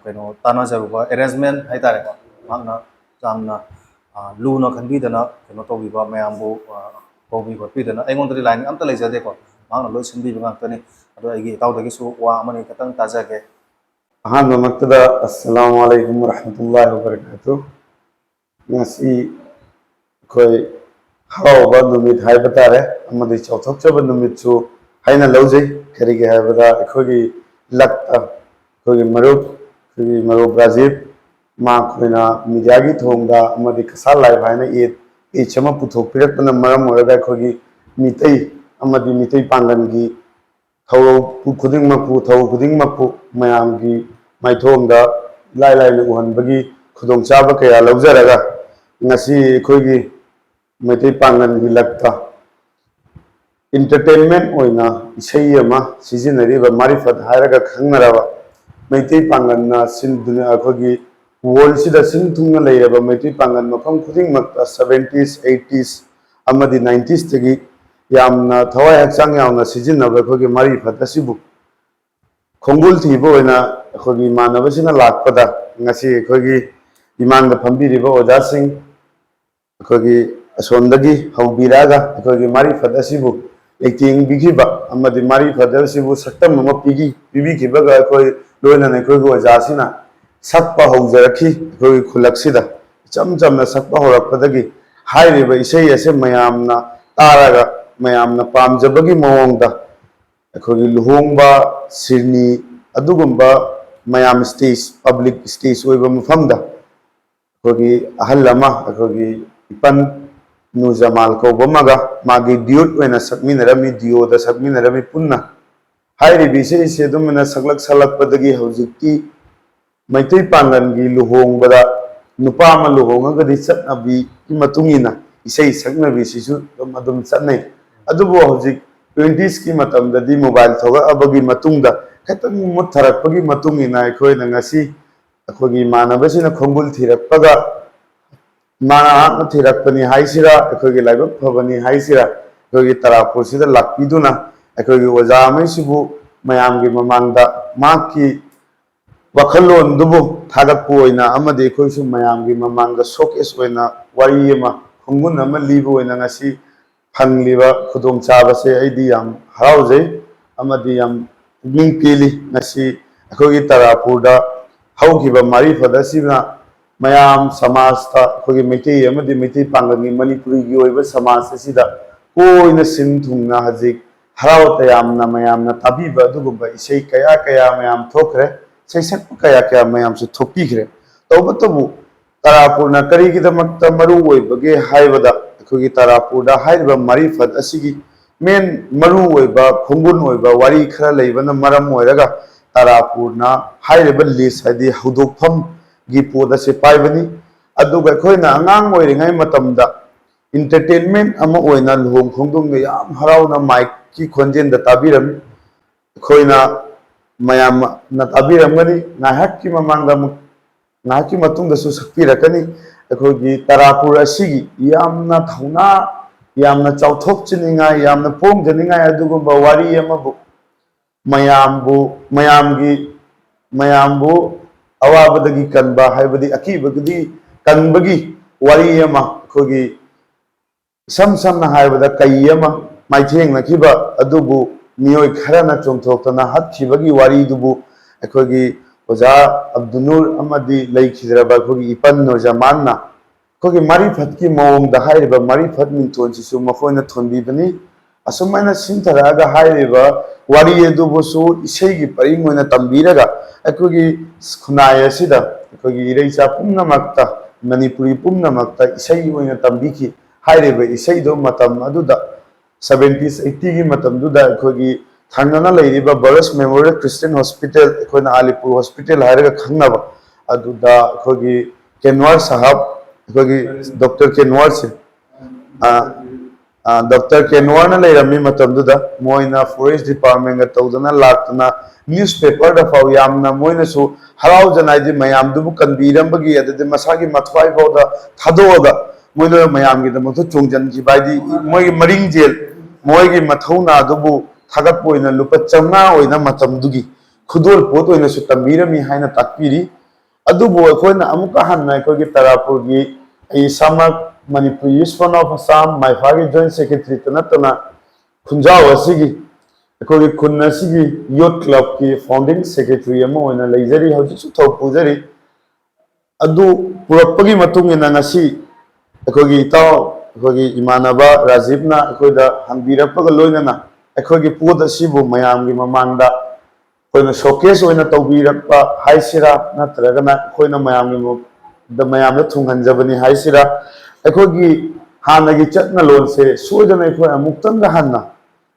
ꯀꯩꯅꯣ ꯇꯥꯟꯅꯖꯔꯨꯕ ꯑꯦꯔꯦꯟꯖꯃꯦꯟ ꯍꯥꯏꯇꯥꯔꯦꯀꯣ ꯃꯍꯥꯛꯅ ꯌꯥꯝꯅ ꯂꯨꯅ ꯈꯟꯕꯤꯗꯅ ꯀꯩꯅꯣ ꯇꯧꯕꯤꯕ ꯃꯌꯥꯝꯕꯨ ꯀꯧꯕꯤ ꯈꯣꯠꯄꯤꯗꯅ ꯑꯩꯉꯣꯟꯗꯗꯤ ꯂꯥꯏꯟ ꯑꯝꯇ ꯂꯩꯖꯗꯦꯀꯣ ꯃꯍꯥꯛꯅ ꯂꯣꯏ ꯁꯤꯟꯕꯤꯕ ꯉꯥꯛꯇꯅꯤ ꯑꯗꯣ ꯑꯩꯒꯤ ꯏꯇꯥꯎꯗꯒꯤꯁꯨ ꯋꯥ ꯑꯃꯅꯤ ꯈꯤꯇꯪ ꯇꯥꯖꯒꯦ ꯑꯍꯥꯟꯕ ꯃꯛꯇꯗ ꯑꯁꯁꯂꯥꯃꯨ ꯑꯂꯩꯀꯨꯝ ꯋꯔahmatullahi wabarakatuh ngasi ꯑꯩꯈꯣꯏ ꯍꯔꯥꯎꯕ ꯅꯨꯃꯤꯠ ꯍꯥꯏꯕ ꯇꯥꯔꯦ ꯑꯃꯗꯤ ꯆꯥꯎꯊꯣꯛꯆꯕ ꯅꯨꯃꯤꯠꯁꯨ ꯍꯥꯏꯅ ꯂꯧꯖꯩ ꯀꯔꯤꯒꯤ ꯍꯥꯏꯕꯗ ꯑꯩꯈꯣꯏꯒꯤ ꯂꯛꯇ ꯑꯩꯈꯣꯏꯒꯤ ꯃꯔꯨꯞ ꯔꯥꯖꯤꯕ ꯃꯈꯣꯏꯅ ꯃꯤडियाꯒꯤ ꯊꯣꯡꯗ ꯑꯃꯗꯤ ꯀꯁꯥ ꯂꯥꯏꯚ ꯍꯥꯏꯅ ꯑꯦꯠꯁ ꯑꯃ ꯄꯨꯊꯣꯛꯄꯤꯔꯛꯄꯅ ꯃꯔꯝ ꯑꯣꯏꯔꯒ ꯑꯩꯈꯣꯏꯒꯤ ꯃꯤꯇꯩ ꯑꯃꯗꯤ ꯃꯤꯇꯩ ꯄꯥꯡꯒꯜꯒꯤ ꯊꯧ ꯈꯨꯗꯤꯡꯃꯛꯄꯨ ꯃꯌꯥꯝꯒꯤ ꯃꯥꯏꯊꯣꯡꯗ ꯏꯂꯥꯏ ꯂꯥꯏꯅ ꯎꯍꯟꯕꯒꯤ ꯈꯨꯗꯣꯡꯆꯥꯕ ꯀꯌꯥ ꯂꯧꯖꯔꯒ ꯉꯁꯤ ꯑꯩꯈꯣꯏꯒꯤ ꯃꯩꯇꯩ ꯄꯥꯡꯒꯜꯒꯤ ꯂꯛꯇ इंटरटेनमेंट इसई सिजनरीब मारिफत है खंगरब मैतई पांगन अखोगी वर्ल्ड से सिंह थुंग लेरब मैतई पांगन मफम खुदिंगमक 70s 80s अमदी 90s तगी यामना थवाई हक्चांग यामना सिजनब अखोगी मारिफत असिबु खोंगुल थीबो ओइना अखोगी मानबसिना लाकपदा ngasi अखोगी इमांग फंबीरिब ओजासिंग अखोगी असोंदगी हौबीरागा अखोगी मारिफत असिबु लेकिन बिगिबा अमदी मारिफत असिबु सट्टम अमा पिबीखिबगा अखोई लोइना अखोगी ओजासिना सक्पा हौजरखी अखोगी खुलक्सिदा चम चमना सक्पा होरकपदगी हाइरिबा इसई असे मयामना तारागा मयामना पामजबगी मवंगदा अखोगी लुहोंगबा सिरनी अदुगुंबा मयाम स्टेज पब्लिक स्टेज ओइबा मफमदा अखोगी अहल अमा अखोगी इपन नुजमाल कौबमगा मागी ड्यूट ओइना सकमिनरमी डियोदा सकमिनरमी पुन्ना हाइरिबि से अदुमना सकलक सलकपदगी हौजिक्ति मैतई पांगनगी लुहोंगबदा नुपा अमा लुहोंगगदि चटनबी की मतुंगिना इसई सकनबि सिसु अदुम चटनै अदुबो हौजिक 20s की मतमददी मोबाइल थोगअबगी मतुंगदा खतंग मुथरकपगी मतुंगिना अखोइना ngasi अखोगी मानबसिना खोंगुल थिरकपगा माना थिरकपनि हाइसिरा अखोगी लाइबक फबनि हाइसिरा अखोगी तरापुरसिदा लाक्पिदुना अखोगी ओजा मैसिबु मयामगी ममांगदा माकी वखलोन दुबु थागतपु ओइना अमदि अखोइसु मयामगी ममांगदा शोकेस ओइना वारी अमा खोंगुन अमा लीबु ओइना ngasi फंगलिबा खुदोंग चाबसे आइदी याम हराउजै अमदि याम पुग्निंग पेली ngasi अखोगी तरापुरदा हौखिबा मारिफत असिना मयाम समाजता अखोगी मैतई अमदि मैतई पांगनी मणिपुरी ओइबा समाज असिदा कोइना सिन थुंगना हजिक हराउ तयामना मयामना ताबीबा अदुगुंबा इसई कया कया मयाम थोखरे सैसक कया कया मयाम से थोपीखरे तौबतबु तरापुरना करिगिदमक्ता मरु ओइबगे हाइबदा अखोगी तरापुरदा हाइबा मारिफत असिगी मेन मरु ओइबा खोंगुन ओइबा वारी खरा लेबना मरम ओइरगा तरापुरना हाइबा लिस्ट हाइदि हौदोकफम गी पोद से पाइबनी अदुगा अखोइना अंगांग ओइरिङै मतमदा इंटरटेनमेंट अमा ओइना लुहोंग खोंदोंग याम हराउना माइक की खोंजेन द ताबिरम खोइना मयाम न ताबिरमगनी नाहक की ममांग नाहक की मतुंग दसु सक्पिरकनी अखोगी तरापुर असिगी यामना थौना यामना चाउथोक चिनिंगा यामना पोंग जनिंगा अदुगुंबा वारी अमाबु मयामबु अवाबदगी कनबा हाइबदी अकीबगदी कनबगी वारी अमा अखोगी सम समना हाइबदा कई अमा माइथेंगनखिबा अदुबु मियोय खरना चोंथोक्तना हत्खिबगी वारी दुबु अखोगी ओजा अब्दुल अमदी लेखिद्रबा अखोगी इपन नोजमानना अखोगी मारिफत की मौंग दा हाइरिबा मारिफत मिंतोनसिसु मखोयना थोनबीबनी असुमाइना सिंथरागा हाइरिबा वारी अदुबुसु इसेगी परिंग ओइना तंबीरगा अखोगी खुनाय असिदा अखोगी इरैचा पुम्नमक्ता मणिपुरी पुम्नमक्ता इसेगी ओइना तंबीखी हाइरिबा इसेइदो मतम अदुदा 70s 80 की मतम दुदा अखोगी थांगना लेरिबा बरस मेमोरियल क्रिश्चियन हॉस्पिटल अखोना आलीपुर हॉस्पिटल हाइरगा खंगनाबा अदुदा अखोगी केनवार साहब अखोगी डॉक्टर केनवार से डॉक्टर केनवार ना लेरमी मतम दुदा मोइना फॉरेस्ट डिपार्टमेंट का तौदना लातना न्यूज़पेपर दा फाव यामना मोइना सु हराव जनाइदि मयाम दुबु कनबीरमबगी अददि मसागी मथवाई फावदा थादोगा मोइना मयाम की दमथु चोंजन जी बाइदि मोइगी मरिंग जेल मोइगी मथौना दुबु थागत पोइना लुपा चंगा ओइना मतम दुगी खुदोल पोत ओइना सु तंबीरमी हाइना ताकपीरी अदुबु अखोइना अमुका हन्ना अखोगी तरापुर की आई समक Manipur youth front of Assam माइफागी जॉइंट सेक्रेटरी तनतना खुंजाव असिगी अखोगी खुन असिगी यूथ क्लब की फाउंडिंग सेक्रेटरी अमा ओइना लेजरी हौजिसु थौ पुजरी अदु पुरपगी मतुंग इना ngasi अखोगी इताव अखोगी इमानबा राजीवना अखोइदा हंबीरपगा लोइनना अखोगी पोद असिबु मयामगी ममांगदा अखोइना शोकेस ओइना तौबीरपा हाइसिरा नत्रगना अखोइना मयामदा थुंगहंजबनी हाइसिरा अखोगी हानगी चटना लोन से सोजना अखोइ अमुक्तंग हन्ना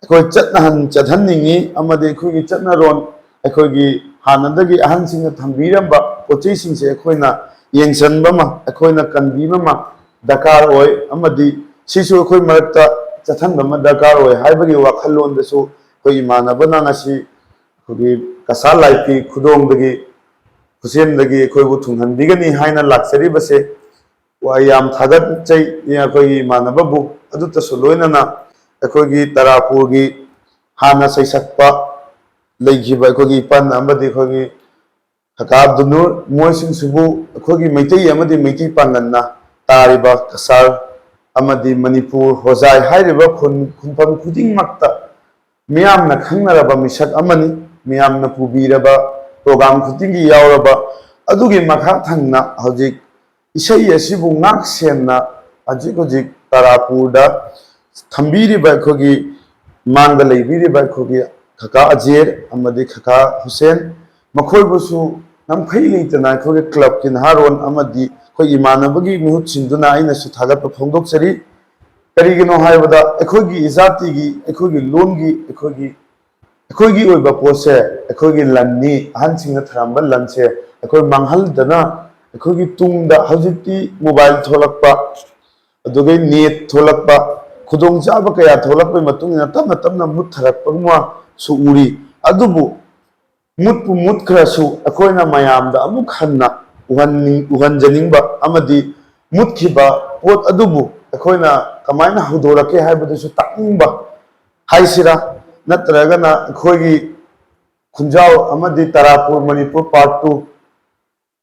अखोइ चटहन्निंगी अमदे अखोगी चटना रोन अखोगी हानदगी अहनसिंग थंबीरंबा पोचैसिंग से अखोइना येंगसनबमा अखोइना कनबीबमा दरकार ओय अमदी सिसु अखोइ मरक्ता चथनबमा दरकार ओय हाइबगी वाखलोंदसु अखोइ इमानबना ngasi अखोगी कसा लाइफी खुदोंदगी खुसेमदगी अखोइबु थुंगहनबिगनी हाइना लाक्सरिबसे वायाम थागत चै अखोगी इमानबबु अदुतसु लोइनना अखोगी तरापुरगी हाना सैसक्पा लेखिबा अखोगी इपन अमदी अखोगी खकाब दुनुर मोइसिंग सुबु अखोगी मैतै अमदी मैतै पांगन्ना तारिबा कसार अमदी मणिपुर होजाय हाइरिबा खुनफम खुदिंगमक्ता मियामना खंगनरबा मिसक अमनी मियामना पुबीरबा प्रोग्राम खुदिंगी यावरबा अदुगी मखा थंगना हौजिक इसई असिबु ngak senna hajik hojik tarapurda thambiriba khogi mangda leibiriba khogi khaka ajer amadi khaka hussein makhoi busu nam phai leitana khogi club kin haron amadi khoi imanabagi muhut sinduna aina su thagat phongdok sari karigino haibada ekhogi izati gi ekhogi longi ekhogi oiba pose ekhogi lanni ahansingna thramba lanse ekhoi manghal dana अखोगी तुंगदा हजिती mobile थोलकपा अदुगै net थोलकपा खुदोंग चाबा कया थोलकपै मतुंगना तमना तमना मुथरकपगमा सुउरी अदुबु मुतपु मुतखरसु अखोइना मयामदा अमुक हन्ना उहनजनिंगबा अमदी मुतखिबा पोत अदुबु अखोइना कमाइना हुदोरके हाइबदसु ताकनिंगबा हाइसिरा नत्रगना अखोगी खुंजाव अमदी तरापुर मणिपुर पार्ट 2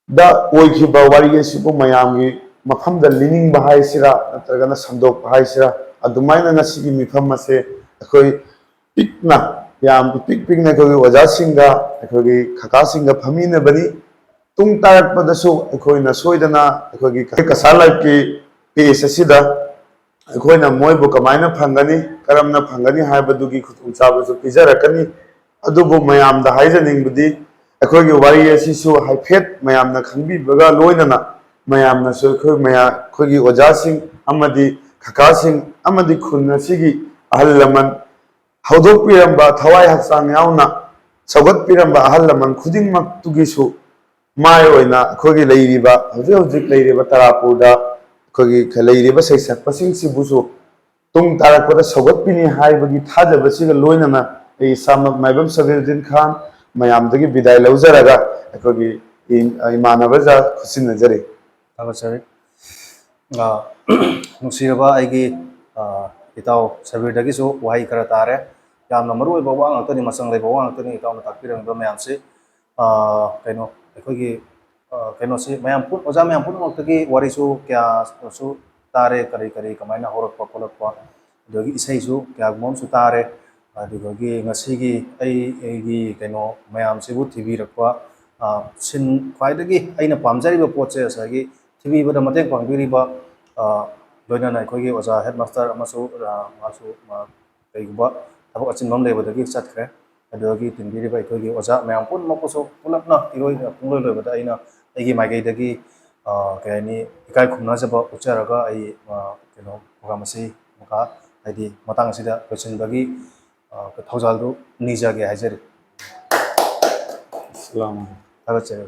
दा ओइखिबा वारी असिबु मयामगी मफमदा लिनिंगबा हाइसिरा नत्रगना संदोकबा हाइसिरा अदुमाइना ngasiगी मिफम असे अखोई पिकना याम पिकना अखोगी वजासिंगा अखोगी खकासिंगा फमीना बनी तुंग तारकपदसु अखोइना सोइदना अखोगी कसालाइफ की पेस असिदा अखोइना मोइबु कमाइना फंगनी करमना फंगनी हाइबदुगी खुतुंचाबसु पिजरकनी अदुबु मयामदा हाइजनिंगबुदी अखोगी वारी असिसु हाइफेट मयामना खंबीबगा लोइनना मयामना सु अखोगी ओजासिंग अमदी खकासिंग अमदी खुन्नसिगी अहल लमन हौदोकपिरंबा थवाई हक्सांग यावना सौगतपिरंबा अहल लमन खुदिंगमक तुगिसु माय ओइना अखोगी लेरिबा हौजिक हौजिक लेरिबा तरापुरदा ꯑꯩꯈꯣꯏꯒꯤ ꯂꯩꯔꯤꯕ ꯁꯩꯁꯛꯄꯁꯤꯡꯁꯤꯕꯨꯁꯨ ꯇꯨꯡ ꯇꯥꯔꯛꯄꯗ ꯁꯧꯒꯠꯄꯤꯅꯤ ꯍꯥꯏꯕꯒꯤ ꯊꯥꯖꯕꯁꯤꯒ ꯂꯣꯏꯅꯅ ꯑꯩ ꯏꯁꯥꯃꯛ ꯃꯥꯏꯕꯝ ꯁꯕꯤꯔꯨꯗꯤꯟ ꯈꯥꯟ ꯃꯌꯥꯝꯗꯒꯤ ꯕꯤꯗꯥꯏ ꯂꯧꯖꯔꯒ ꯑꯩꯈꯣꯏꯒꯤ ꯏꯃꯥꯟꯅꯕꯖꯥ ꯈꯨꯠꯁꯤꯟꯅꯖꯔꯤ ꯊꯥꯒꯠꯆꯔꯤ ꯅꯨꯡꯁꯤꯔꯕ ꯑꯩꯒꯤ ꯏꯇꯥꯎ ꯁꯕꯤꯔꯗꯒꯤꯁꯨ ꯋꯥꯍꯩ ꯈꯔ ꯇꯥꯔꯦ ꯌꯥꯝꯅ ꯃꯔꯨꯑꯣꯏꯕ ꯋꯥ ꯉꯥꯛꯇꯅꯤ ꯃꯆꯪ ꯂꯩꯕ ꯋꯥ ꯉꯥꯛꯇꯅꯤ ꯏꯇꯥꯎꯅ ꯇꯥꯛꯄꯤꯔꯝꯕ ꯃꯌꯥꯝꯁꯤ ꯀꯩꯅꯣ ꯑꯩꯈꯣꯏꯒꯤ ꯀꯩꯅꯣꯁꯤ ꯃꯌꯥꯝ ꯑꯣꯖꯥ ꯃꯌꯥꯝ ꯄꯨꯝꯅꯃꯛꯇꯒꯤ ꯋꯥꯔꯤꯁꯨ ꯀꯌꯥꯁꯨ ꯇꯥꯔꯦ ꯀꯔꯤ ꯀꯔꯤ ꯀꯃꯥꯏꯅ ꯍꯧꯔꯛꯄ ꯈꯣꯠꯂꯛꯄ ꯑꯗꯒꯤ ꯏꯁꯩꯁꯨ ꯀꯌꯥꯒꯨꯝꯕ ꯑꯃꯁꯨ ꯇꯥꯔꯦ ꯑꯗꯨꯗꯒꯤ ꯉꯁꯤꯒꯤ ꯑꯩꯒꯤ ꯀꯩꯅꯣ ꯃꯌꯥꯝꯁꯤꯕꯨ ꯊꯤꯕꯤꯔꯛꯄ ꯈ꯭ꯋꯥꯏꯗꯒꯤ ꯑꯩꯅ ꯄꯥꯝꯖꯔꯤꯕ ꯄꯣꯠꯁꯦ ꯉꯁꯥꯏꯒꯤ ꯊꯤꯕꯤꯕꯗ ꯃꯇꯦꯡ ꯄꯥꯡꯕꯤꯔꯤꯕ ꯂꯣꯏꯅꯅ ꯑꯩꯈꯣꯏꯒꯤ ꯑꯣꯖꯥ ꯍꯦꯗ ꯃꯥꯁꯇꯔ ꯑꯃꯁꯨ ꯃꯥꯁꯨ ꯀꯩꯒꯨꯝꯕ ꯊꯕꯛ ꯑꯆꯤꯟꯕ ꯑꯃ ꯂꯩꯕꯗꯒꯤ ꯆꯠꯈ꯭ꯔꯦ ꯑꯗꯨꯗꯒꯤ ꯇꯤꯟꯕꯤꯔꯤꯕ ꯑꯩꯈꯣꯏꯒꯤ ꯑꯣꯖꯥ ꯃꯌꯥꯝ ꯄꯨꯝꯅꯃꯛꯄꯨꯁꯨ ꯄꯨꯂꯞꯅ ꯄꯨꯡꯂꯣꯏ ꯂꯣꯏꯕꯗ ꯑꯩꯅ ꯑꯩꯒꯤ ꯃꯥꯏꯀꯩꯗꯒꯤ ꯀꯩ ꯍꯥꯏꯅꯤ ꯏꯀꯥꯏ ꯈꯨꯝꯅꯖꯕ ꯎꯠꯆꯔꯒ ꯑꯩ ꯀꯩꯅꯣ ꯄ꯭ꯔꯣꯒ꯭ꯔꯥꯝ ꯑꯁꯤ ꯃꯈꯥ ꯍꯥꯏꯗꯤ ꯃꯇꯥꯡ ꯑꯁꯤꯗ ꯂꯣꯏꯁꯤꯟꯕꯒꯤ ꯊꯧꯖꯥꯜꯗꯨ ꯅꯤꯖꯒꯦ ꯍꯥꯏꯖꯔꯤ ꯑꯁꯂꯥꯝ ꯊꯥꯒꯠꯆꯔꯤ